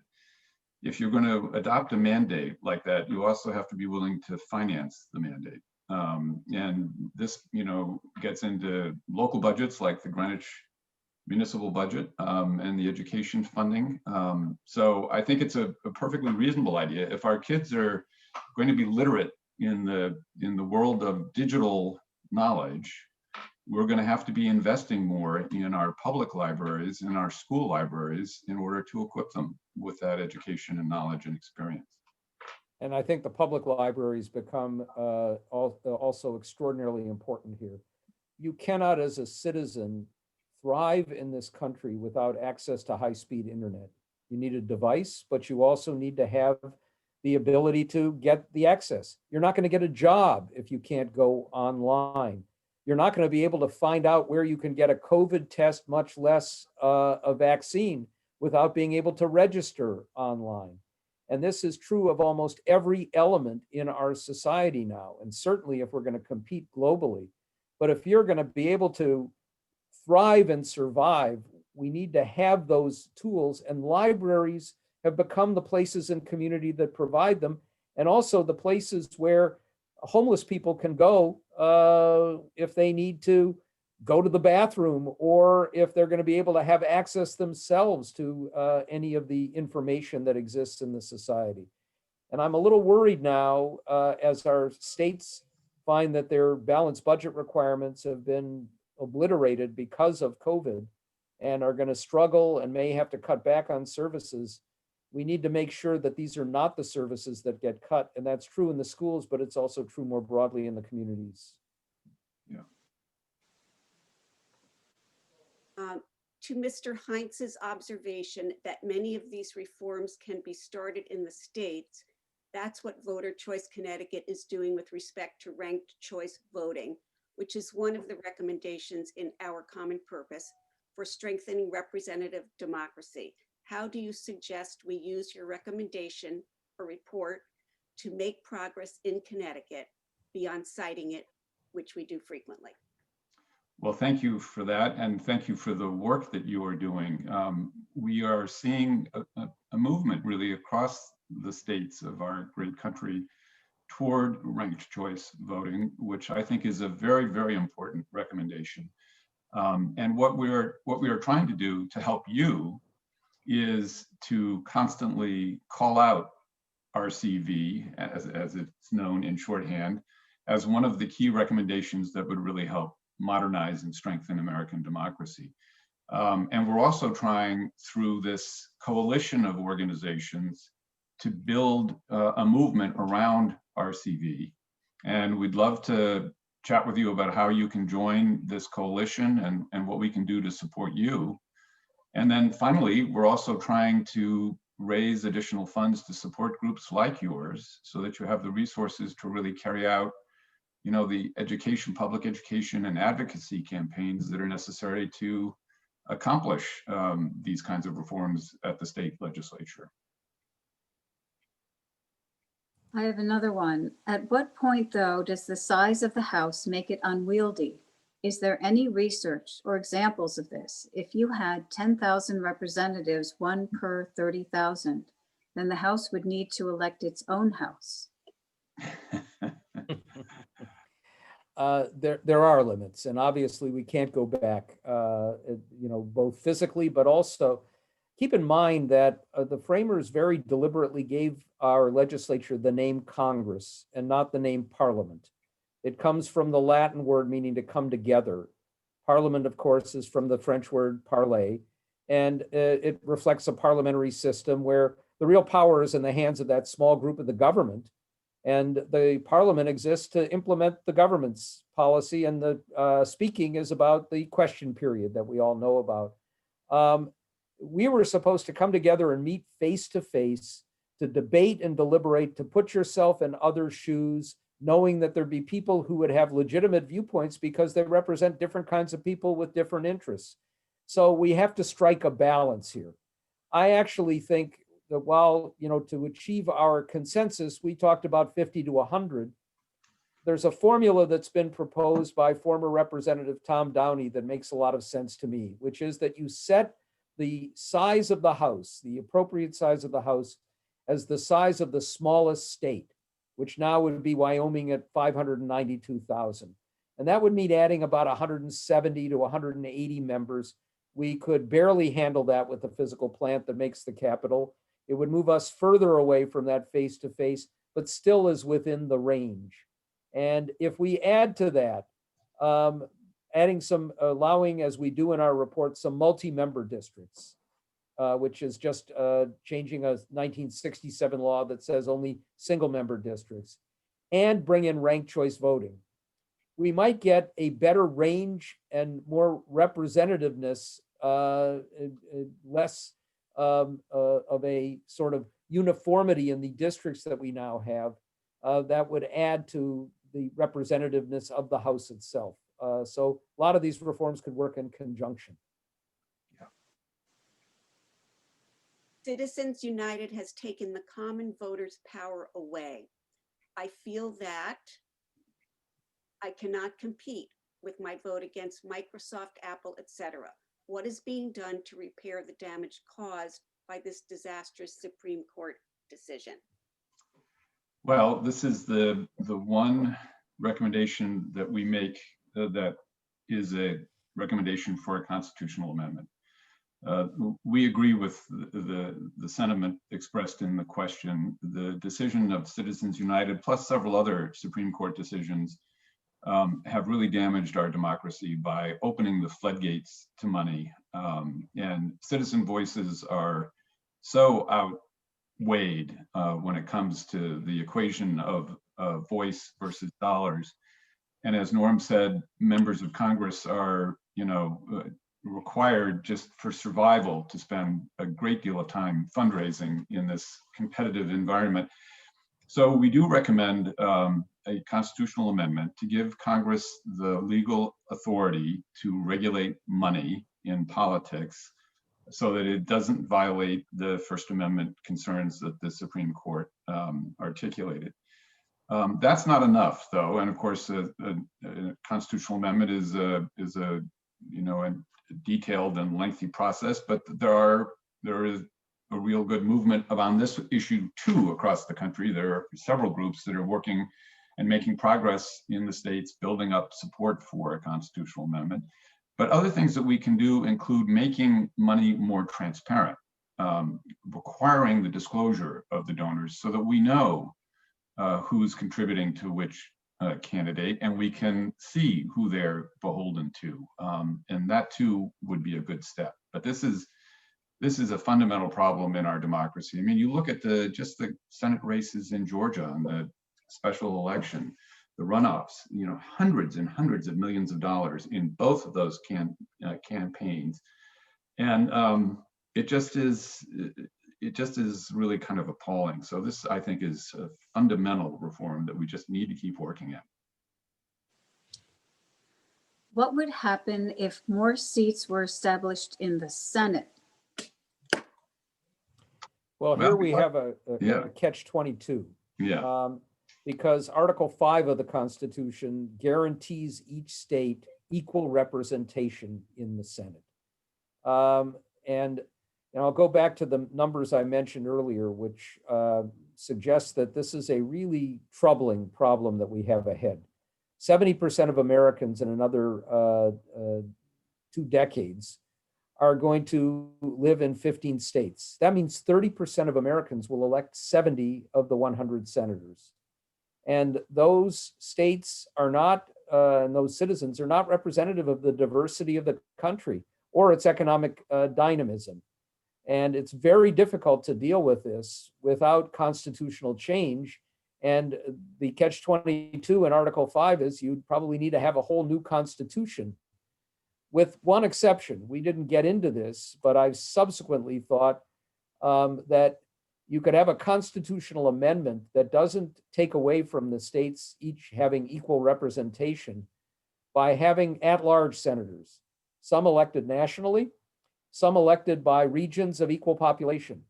S3: if you're going to adopt a mandate like that, you also have to be willing to finance the mandate. And this, you know, gets into local budgets like the Greenwich municipal budget and the education funding. So I think it's a perfectly reasonable idea. If our kids are going to be literate in the world of digital knowledge, we're going to have to be investing more in our public libraries and our school libraries in order to equip them with that education and knowledge and experience.
S4: And I think the public libraries become also extraordinarily important here. You cannot, as a citizen, thrive in this country without access to high-speed internet. You need a device, but you also need to have the ability to get the access. You're not going to get a job if you can't go online. You're not going to be able to find out where you can get a COVID test, much less a vaccine, without being able to register online. And this is true of almost every element in our society now, and certainly if we're going to compete globally. But if you're going to be able to thrive and survive, we need to have those tools, and libraries have become the places in community that provide them, and also the places where homeless people can go if they need to go to the bathroom, or if they're going to be able to have access themselves to any of the information that exists in the society. And I'm a little worried now as our states find that their balanced budget requirements have been obliterated because of COVID and are going to struggle and may have to cut back on services. We need to make sure that these are not the services that get cut. And that's true in the schools, but it's also true more broadly in the communities.
S3: Yeah.
S5: To Mr. Heintz's observation that many of these reforms can be started in the states, That's what Voter Choice Connecticut is doing with respect to ranked choice voting, which is one of the recommendations in our common purpose for strengthening representative democracy. How do you suggest we use your recommendation or report to make progress in Connecticut beyond citing it, which we do frequently?
S3: Well, thank you for that, and thank you for the work that you are doing. We are seeing a movement really across the states of our great country toward ranked choice voting, which I think is a very, very important recommendation. And what we are trying to do to help you is to constantly call out RCV, as it's known in shorthand, as one of the key recommendations that would really help modernize and strengthen American democracy. And we're also trying, through this coalition of organizations, to build a movement around RCV. And we'd love to chat with you about how you can join this coalition and what we can do to support you. And then finally, we're also trying to raise additional funds to support groups like yours so that you have the resources to really carry out, you know, the education, public education and advocacy campaigns that are necessary to accomplish these kinds of reforms at the state legislature.
S2: I have another one. At what point, though, does the size of the House make it unwieldy? Is there any research or examples of this? If you had 10,000 representatives, 1 per 30,000, then the House would need to elect its own House.
S4: There are limits, and obviously we can't go back, you know, both physically, but also keep in mind that the framers very deliberately gave our legislature the name Congress and not the name Parliament. It comes from the Latin word meaning to come together. Parliament, of course, is from the French word parler, and it reflects a parliamentary system where the real power is in the hands of that small group of the government. And the parliament exists to implement the government's policy, and the speaking is about the question period that we all know about. We were supposed to come together and meet face to face to debate and deliberate, to put yourself in other shoes, knowing that there'd be people who would have legitimate viewpoints because they represent different kinds of people with different interests. So we have to strike a balance here. I actually think that while, you know, to achieve our consensus, we talked about 50 to 100. There's a formula that's been proposed by former Representative Tom Downey that makes a lot of sense to me, which is that you set the size of the House, the appropriate size of the House, as the size of the smallest state, which now would be Wyoming at 592,000. And that would mean adding about 170 to 180 members. We could barely handle that with the physical plant that makes the Capitol. It would move us further away from that face-to-face, but still is within the range. And if we add to that, adding some, allowing, as we do in our report, some multi-member districts, which is just changing a 1967 law that says only single-member districts, and bring in ranked choice voting, we might get a better range and more representativeness, less of a sort of uniformity in the districts that we now have, that would add to the representativeness of the House itself. So a lot of these reforms could work in conjunction.
S5: Citizens United has taken the common voters' power away. I feel that I cannot compete with my vote against Microsoft, Apple, etc. What is being done to repair the damage caused by this disastrous Supreme Court decision?
S3: Well, this is the one recommendation that we make that is a recommendation for a constitutional amendment. We agree with the sentiment expressed in the question. The decision of Citizens United, plus several other Supreme Court decisions, have really damaged our democracy by opening the floodgates to money. And citizen voices are so outweighed when it comes to the equation of voice versus dollars. And as Norm said, members of Congress are, you know, required just for survival to spend a great deal of time fundraising in this competitive environment. So we do recommend a constitutional amendment to give Congress the legal authority to regulate money in politics so that it doesn't violate the First Amendment concerns that the Supreme Court articulated. That's not enough, though, and of course, a constitutional amendment is a detailed and lengthy process. But there is a real good movement around this issue too across the country. There are several groups that are working and making progress in the states, building up support for a constitutional amendment. But other things that we can do include making money more transparent, requiring the disclosure of the donors so that we know who's contributing to which candidate, and we can see who they're beholden to. And that too would be a good step. But this is a fundamental problem in our democracy. I mean, you look at just the Senate races in Georgia and the special election, the runoffs, hundreds and hundreds of millions of dollars in both of those campaigns. And it just is really kind of appalling. So this, I think, is a fundamental reform that we just need to keep working at.
S2: What would happen if more seats were established in the Senate?
S4: Well, here we have a
S3: Yeah.
S4: catch-22.
S3: Yeah.
S4: Because Article 5 of the Constitution guarantees each state equal representation in the Senate. And I'll go back to the numbers I mentioned earlier, which suggest that this is a really troubling problem that we have ahead. 70% of Americans in another 2 decades are going to live in 15 states. That means 30% of Americans will elect 70 of the 100 senators. And those states are not, and those citizens are not representative of the diversity of the country or its economic dynamism. And it's very difficult to deal with this without constitutional change. And the catch-22 in Article 5 is you'd probably need to have a whole new constitution, with one exception. We didn't get into this, but I've subsequently thought that you could have a constitutional amendment that doesn't take away from the states each having equal representation by having at-large senators, some elected nationally, some elected by regions of equal population.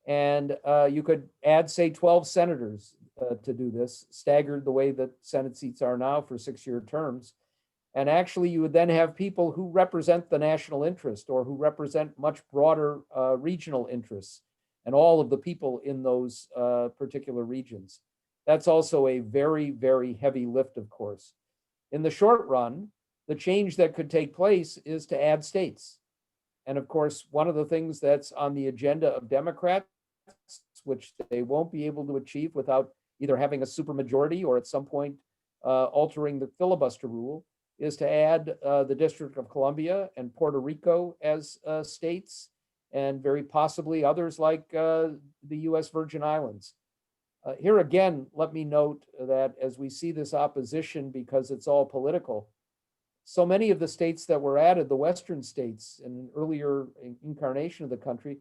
S4: And you could add, say, 12 senators to do this, staggered the way that Senate seats are now for 6-year terms. And actually, you would then have people who represent the national interest or who represent much broader regional interests and all of the people in those particular regions. That's also a very, very heavy lift, of course. In the short run, the change that could take place is to add states. And of course, one of the things that's on the agenda of Democrats, which they won't be able to achieve without either having a supermajority or at some point altering the filibuster rule, is to add the District of Columbia and Puerto Rico as states, and very possibly others like the US Virgin Islands. Here again, let me note that as we see this opposition, because it's all political, so many of the states that were added, the Western states in an earlier incarnation of the country,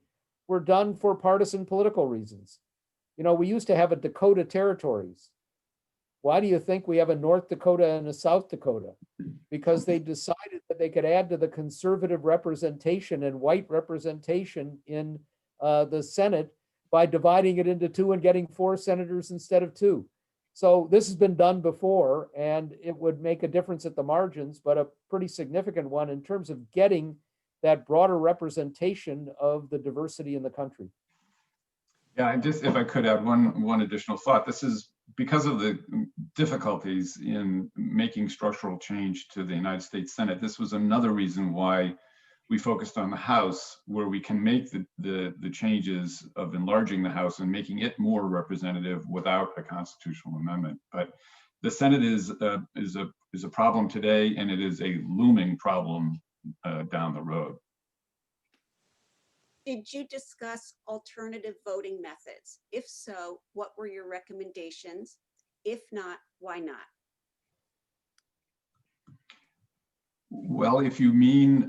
S4: were done for partisan political reasons. We used to have a Dakota territories. Why do you think we have a North Dakota and a South Dakota? Because they decided that they could add to the conservative representation and white representation in the Senate by dividing it into 2 and getting 4 senators instead of 2. So this has been done before, and it would make a difference at the margins, but a pretty significant one in terms of getting that broader representation of the diversity in the country.
S3: Yeah, and just if I could add one additional thought, this is because of the difficulties in making structural change to the United States Senate. This was another reason why we focused on the House, where we can make the changes of enlarging the House and making it more representative without a constitutional amendment. But the Senate is a problem today, and it is a looming problem down the road.
S5: Did you discuss alternative voting methods? If so, what were your recommendations? If not, why not?
S3: Well, if you mean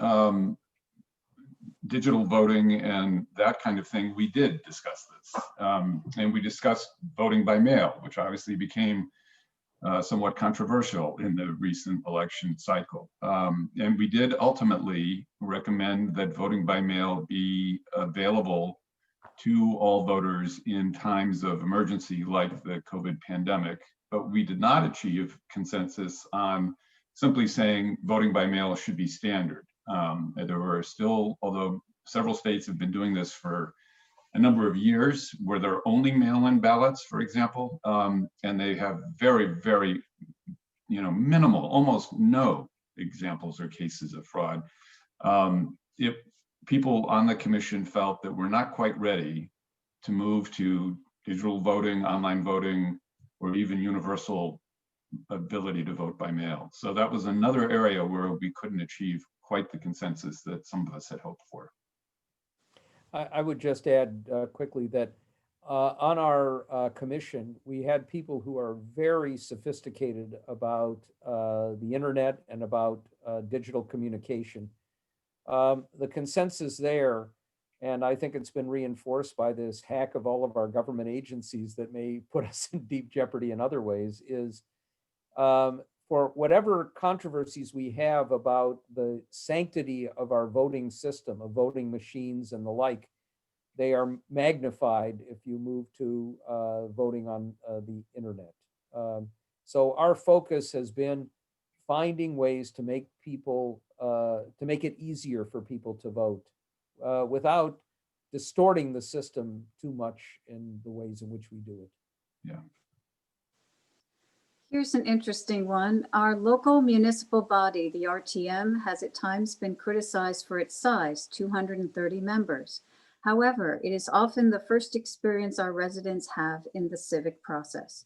S3: digital voting and that kind of thing, we did discuss this. And we discussed voting by mail, which obviously became somewhat controversial in the recent election cycle. And we did ultimately recommend that voting by mail be available to all voters in times of emergency like the COVID pandemic, but we did not achieve consensus on simply saying voting by mail should be standard. There were still, although several states have been doing this for a number of years, where there are only mail-in ballots, for example, and they have very, very, minimal, almost no examples or cases of fraud. If people on the commission felt that we're not quite ready to move to digital voting, online voting, or even universal ability to vote by mail. So that was another area where we couldn't achieve quite the consensus that some of us had hoped for.
S4: I would just add quickly that on our commission, we had people who are very sophisticated about the internet and about digital communication. The consensus there, and I think it's been reinforced by this hack of all of our government agencies that may put us in deep jeopardy in other ways, is for whatever controversies we have about the sanctity of our voting system, of voting machines and the like, they are magnified if you move to voting on the internet. So our focus has been finding ways to make people, to make it easier for people to vote without distorting the system too much in the ways in which we do it.
S3: Yeah.
S2: Here's an interesting one. Our local municipal body, the RTM, has at times been criticized for its size, 230 members. However, it is often the first experience our residents have in the civic process.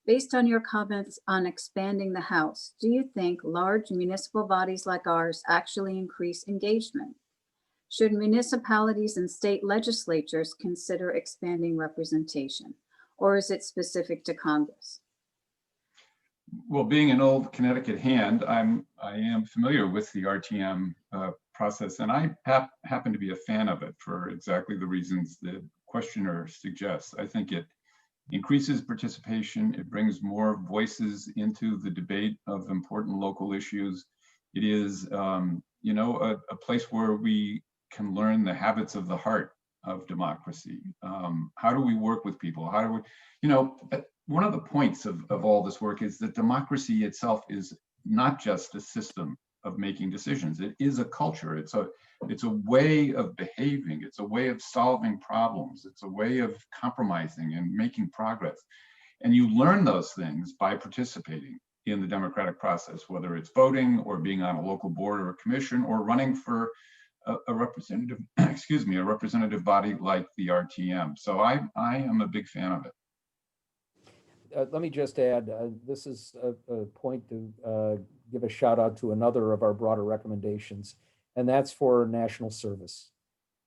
S2: Based on your comments on expanding the House, do you think large municipal bodies like ours actually increase engagement? Should municipalities and state legislatures consider expanding representation, or is it specific to Congress?
S3: Well, being an old Connecticut hand, I am familiar with the RTM process, and I happen to be a fan of it for exactly the reasons the questioner suggests. I think it increases participation. It brings more voices into the debate of important local issues. It is, a place where we can learn the habits of the heart of democracy. How do we work with people? How do we, one of the points of all this work is that democracy itself is not just a system of making decisions. It is a culture. It's a way of behaving. It's a way of solving problems. It's a way of compromising and making progress. And you learn those things by participating in the democratic process, whether it's voting or being on a local board or a commission or running for a representative, a representative body like the RTM. So I am a big fan of it.
S4: Let me just add, this is a point to give a shout out to another of our broader recommendations, and that's for national service.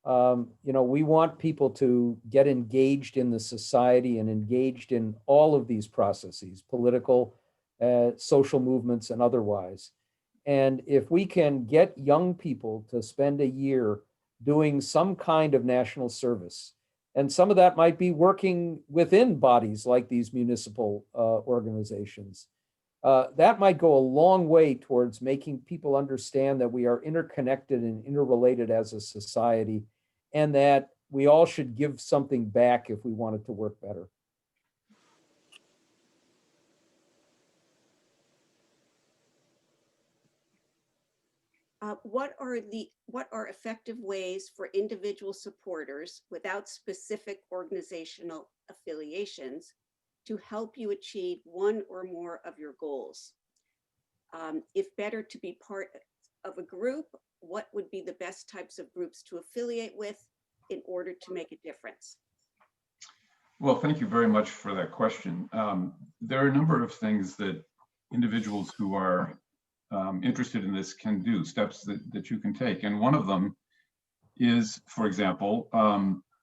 S4: We want people to get engaged in the society and engaged in all of these processes, political, social movements, and otherwise. And if we can get young people to spend a year doing some kind of national service, and some of that might be working within bodies like these municipal organizations, that might go a long way towards making people understand that we are interconnected and interrelated as a society, and that we all should give something back if we want it to work better.
S5: What are effective ways for individual supporters without specific organizational affiliations to help you achieve one or more of your goals? If better to be part of a group, what would be the best types of groups to affiliate with in order to make a difference?
S3: Well, thank you very much for that question. There are a number of things that individuals who are interested in this can do, steps that you can take. And one of them is, for example,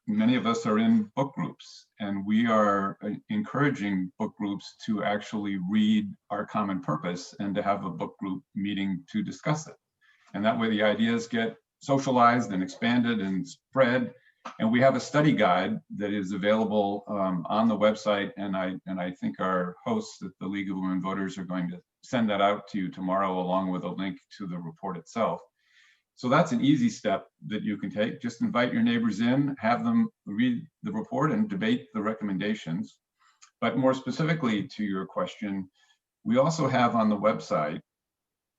S3: many of us are in book groups, and we are encouraging book groups to actually read Our Common Purpose and to have a book group meeting to discuss it. And that way the ideas get socialized and expanded and spread. And we have a study guide that is available on the website, and I think our hosts at the League of Women Voters are going to send that out to you tomorrow, along with a link to the report itself. So that's an easy step that you can take. Just invite your neighbors in, have them read the report and debate the recommendations. But more specifically to your question, we also have on the website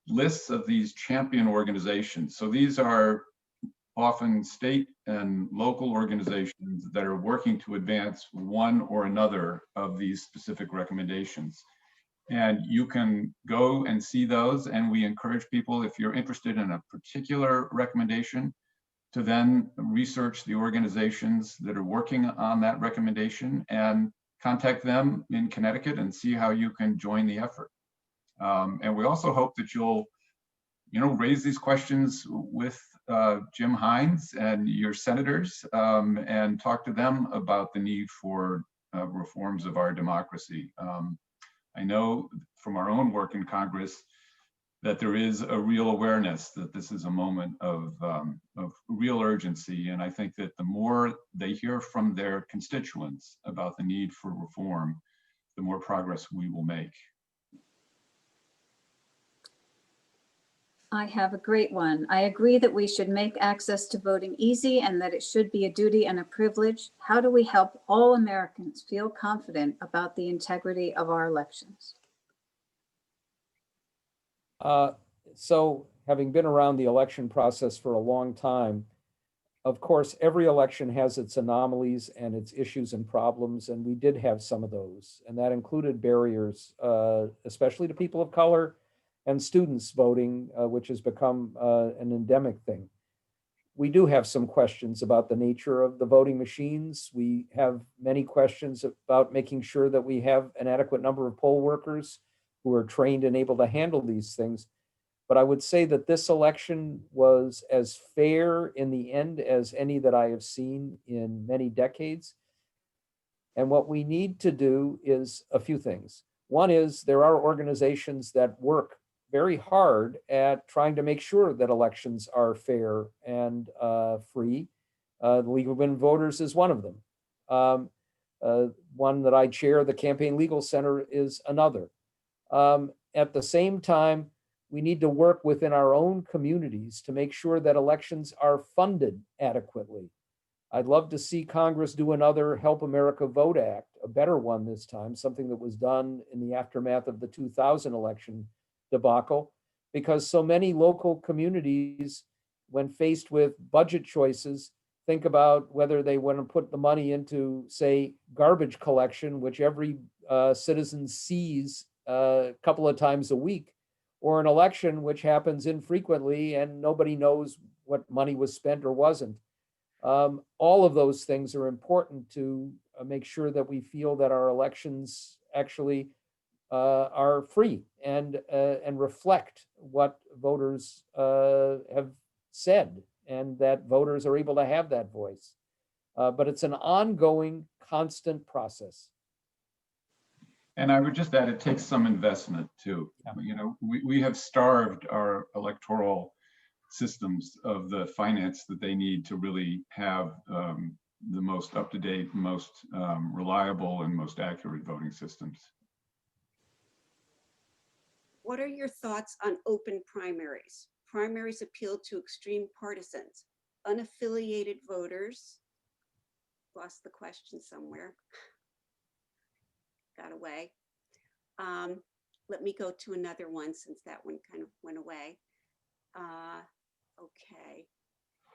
S3: lists of these champion organizations. So these are often state and local organizations that are working to advance one or another of these specific recommendations. And you can go and see those, and we encourage people, if you're interested in a particular recommendation, to then research the organizations that are working on that recommendation and contact them in Connecticut and see how you can join the effort. And we also hope that you'll raise these questions with Jim Heintz and your senators and talk to them about the need for reforms of our democracy. I know from our own work in Congress that there is a real awareness that this is a moment of real urgency. And I think that the more they hear from their constituents about the need for reform, the more progress we will make.
S2: I have a great one. I agree that we should make access to voting easy and that it should be a duty and a privilege. How do we help all Americans feel confident about the integrity of our elections?
S4: So having been around the election process for a long time, of course, every election has its anomalies and its issues and problems, and we did have some of those. And that included barriers, especially to people of color, and students voting, which has become an endemic thing. We do have some questions about the nature of the voting machines. We have many questions about making sure that we have an adequate number of poll workers who are trained and able to handle these things. But I would say that this election was as fair in the end as any that I have seen in many decades. And what we need to do is a few things. One is there are organizations that work very hard at trying to make sure that elections are fair and free. The League of Women Voters is one of them. One that I chair, the Campaign Legal Center, is another. At the same time, we need to work within our own communities to make sure that elections are funded adequately. I'd love to see Congress do another Help America Vote Act, a better one this time, something that was done in the aftermath of the 2000 election debacle, because so many local communities, when faced with budget choices, think about whether they want to put the money into, say, garbage collection, which every citizen sees a couple of times a week, or an election which happens infrequently and nobody knows what money was spent or wasn't. All of those things are important to make sure that we feel that our elections actually are free and reflect what voters have said, and that voters are able to have that voice. But it's an ongoing, constant process.
S3: And I would just add, it takes some investment too. We have starved our electoral systems of the finance that they need to really have the most up-to-date, most reliable, and most accurate voting systems.
S5: What are your thoughts on open primaries? Primaries appeal to extreme partisans, unaffiliated voters. Lost the question somewhere. Got away. Let me go to another one since that one kind of went away. Okay.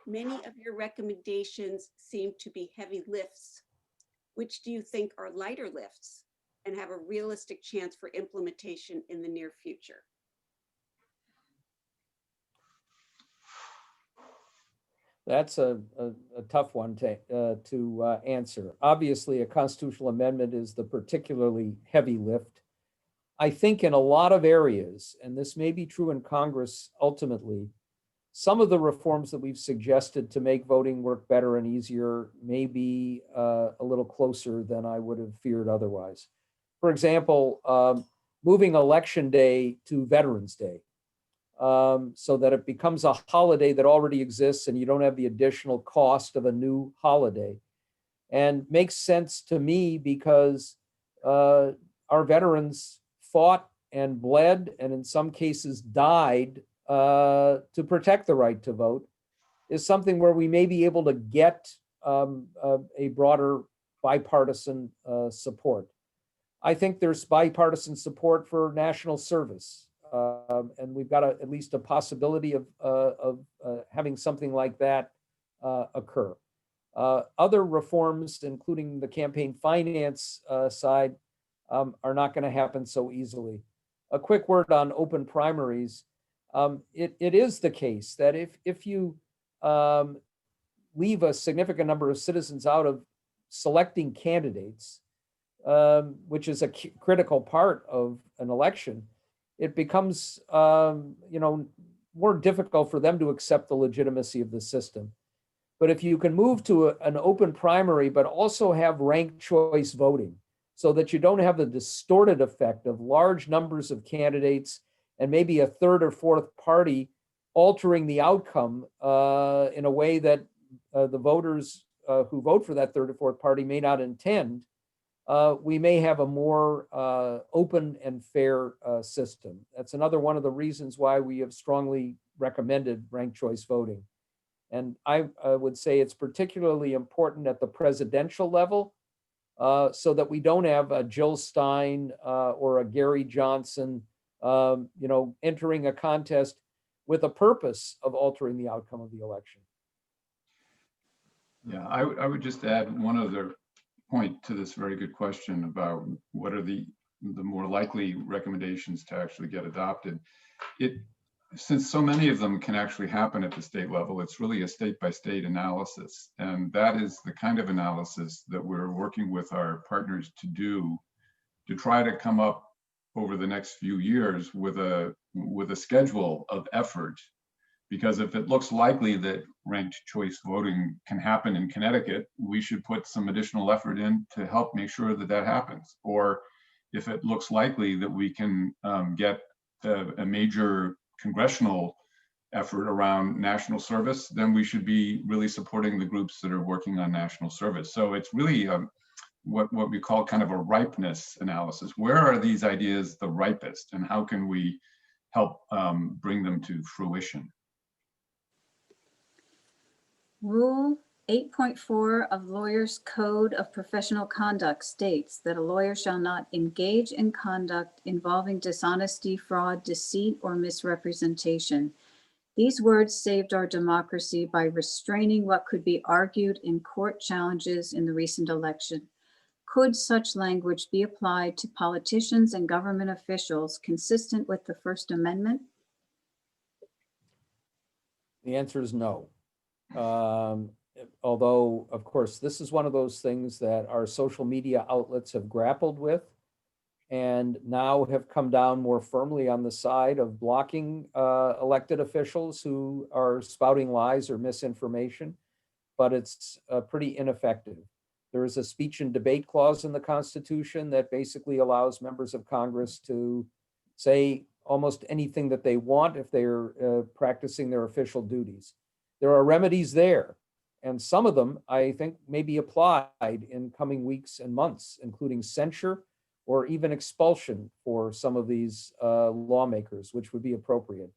S5: Many of your recommendations seem to be heavy lifts. Which do you think are lighter lifts and have a realistic chance for implementation in the near future?
S4: That's a tough one to answer. Obviously, a constitutional amendment is the particularly heavy lift. I think in a lot of areas, and this may be true in Congress ultimately, some of the reforms that we've suggested to make voting work better and easier may be a little closer than I would have feared otherwise. For example, moving Election Day to Veterans Day. so that it becomes a holiday that already exists and you don't have the additional cost of a new holiday. And makes sense to me because our veterans fought and bled and in some cases died to protect the right to vote, is something where we may be able to get a broader bipartisan support. I think there's bipartisan support for national service. And we've got at least a possibility of having something like that occur. Other reforms, including the campaign finance side, are not going to happen so easily. A quick word on open primaries. It is the case that if you leave a significant number of citizens out of selecting candidates, which is a critical part of an election, it becomes more difficult for them to accept the legitimacy of the system. But if you can move to an open primary, but also have ranked choice voting, so that you don't have the distorted effect of large numbers of candidates and maybe a third or fourth party altering the outcome in a way that the voters who vote for that third or fourth party may not intend, we may have a more open and fair system. That's another one of the reasons why we have strongly recommended ranked choice voting. And I would say it's particularly important at the presidential level, so that we don't have a Jill Stein or a Gary Johnson, entering a contest with a purpose of altering the outcome of the election.
S3: Yeah, I would just add one other point to this very good question about what are the more likely recommendations to actually get adopted. Since so many of them can actually happen at the state level, it's really a state-by-state analysis. And that is the kind of analysis that we're working with our partners to do, to try to come up over the next few years with a schedule of effort. Because if it looks likely that ranked choice voting can happen in Connecticut, we should put some additional effort in to help make sure that that happens. Or if it looks likely that we can get a major congressional effort around national service, then we should be really supporting the groups that are working on national service. So it's really what we call kind of a ripeness analysis. Where are these ideas the ripest, and how can we help bring them to fruition?
S2: Rule 8.4 of Lawyers' Code of Professional Conduct states that a lawyer shall not engage in conduct involving dishonesty, fraud, deceit, or misrepresentation. These words saved our democracy by restraining what could be argued in court challenges in the recent election. Could such language be applied to politicians and government officials consistent with the First Amendment?
S4: The answer is no. Although, of course, this is one of those things that our social media outlets have grappled with and now have come down more firmly on the side of blocking elected officials who are spouting lies or misinformation, but it's pretty ineffective. There is a speech and debate clause in the Constitution that basically allows members of Congress to say almost anything that they want if they're practicing their official duties. There are remedies there, and some of them I think may be applied in coming weeks and months, including censure or even expulsion for some of these lawmakers, which would be appropriate.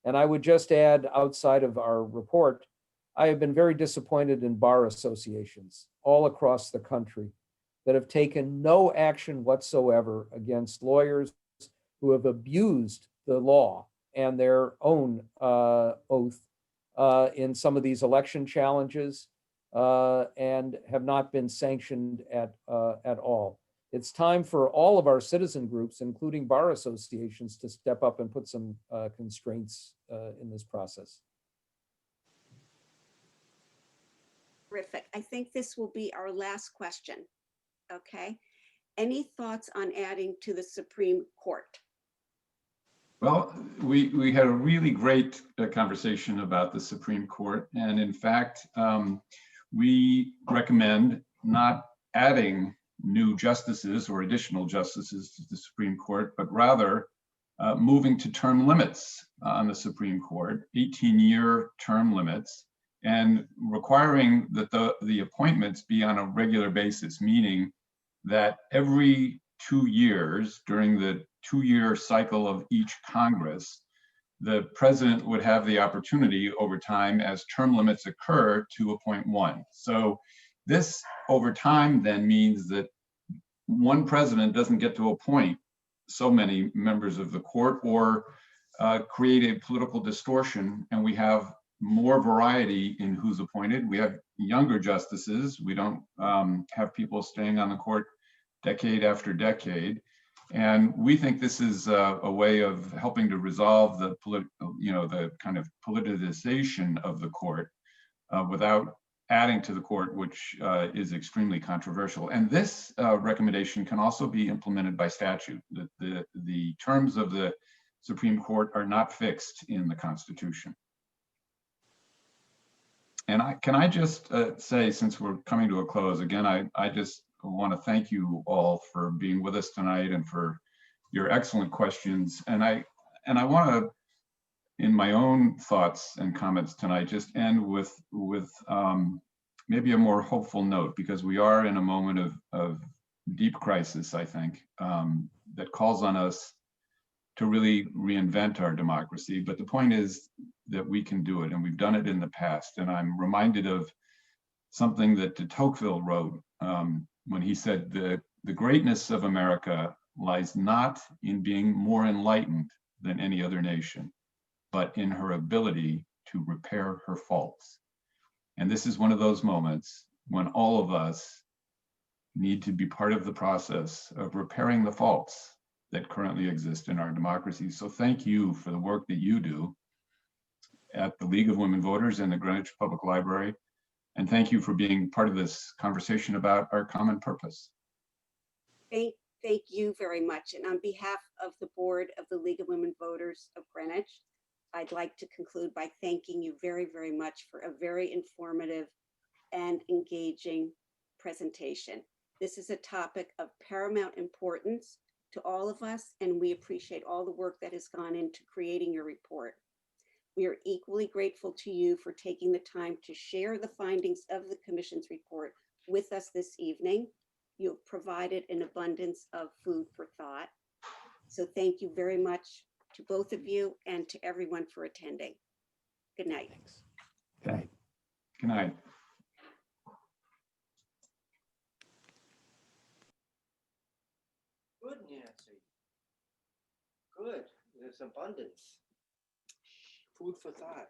S4: And I would just add, outside of our report, I have been very disappointed in bar associations all across the country that have taken no action whatsoever against lawyers who have abused the law and their own oath in some of these election challenges and have not been sanctioned at all. It's time for all of our citizen groups, including bar associations, to step up and put some constraints in this process.
S5: Terrific. I think this will be our last question. Okay. Any thoughts on adding to the Supreme Court?
S3: Well, we had a really great conversation about the Supreme Court. And in fact, we recommend not adding new justices or additional justices to the Supreme Court, but rather moving to term limits on the Supreme Court, 18-year term limits, and requiring that the appointments be on a regular basis, meaning that every 2 years during the 2-year cycle of each Congress, the president would have the opportunity over time as term limits occur to appoint one. So this over time then means that one president doesn't get to appoint so many members of the court or create a political distortion, and we have more variety in who's appointed. We have younger justices. We don't have people staying on the court decade after decade. And we think this is a way of helping to resolve the the kind of politicization of the court without adding to the court, which is extremely controversial. And this recommendation can also be implemented by statute. The terms of the Supreme Court are not fixed in the Constitution. And can I just say, since we're coming to a close, again, I just want to thank you all for being with us tonight and for your excellent questions. And I want to, in my own thoughts and comments tonight, just end with maybe a more hopeful note, because we are in a moment of deep crisis, I think, that calls on us to really reinvent our democracy. But the point is that we can do it, and we've done it in the past. And I'm reminded of something that de Tocqueville wrote when he said, the greatness of America lies not in being more enlightened than any other nation, but in her ability to repair her faults. And this is one of those moments when all of us need to be part of the process of repairing the faults that currently exist in our democracy. So thank you for the work that you do at the League of Women Voters and the Greenwich Public Library. And thank you for being part of this conversation about our common purpose.
S5: Thank you very much. And on behalf of the board of the League of Women Voters of Greenwich, I'd like to conclude by thanking you very, very much for a very informative and engaging presentation. This is a topic of paramount importance to all of us, and we appreciate all the work that has gone into creating your report. We are equally grateful to you for taking the time to share the findings of the Commission's report with us this evening. You have provided an abundance of food for thought. So thank you very much to both of you and to everyone for attending. Good night.
S4: Thanks. Good night.
S3: Good night.
S6: Good, Nancy. Good. There's abundance. Food for thought.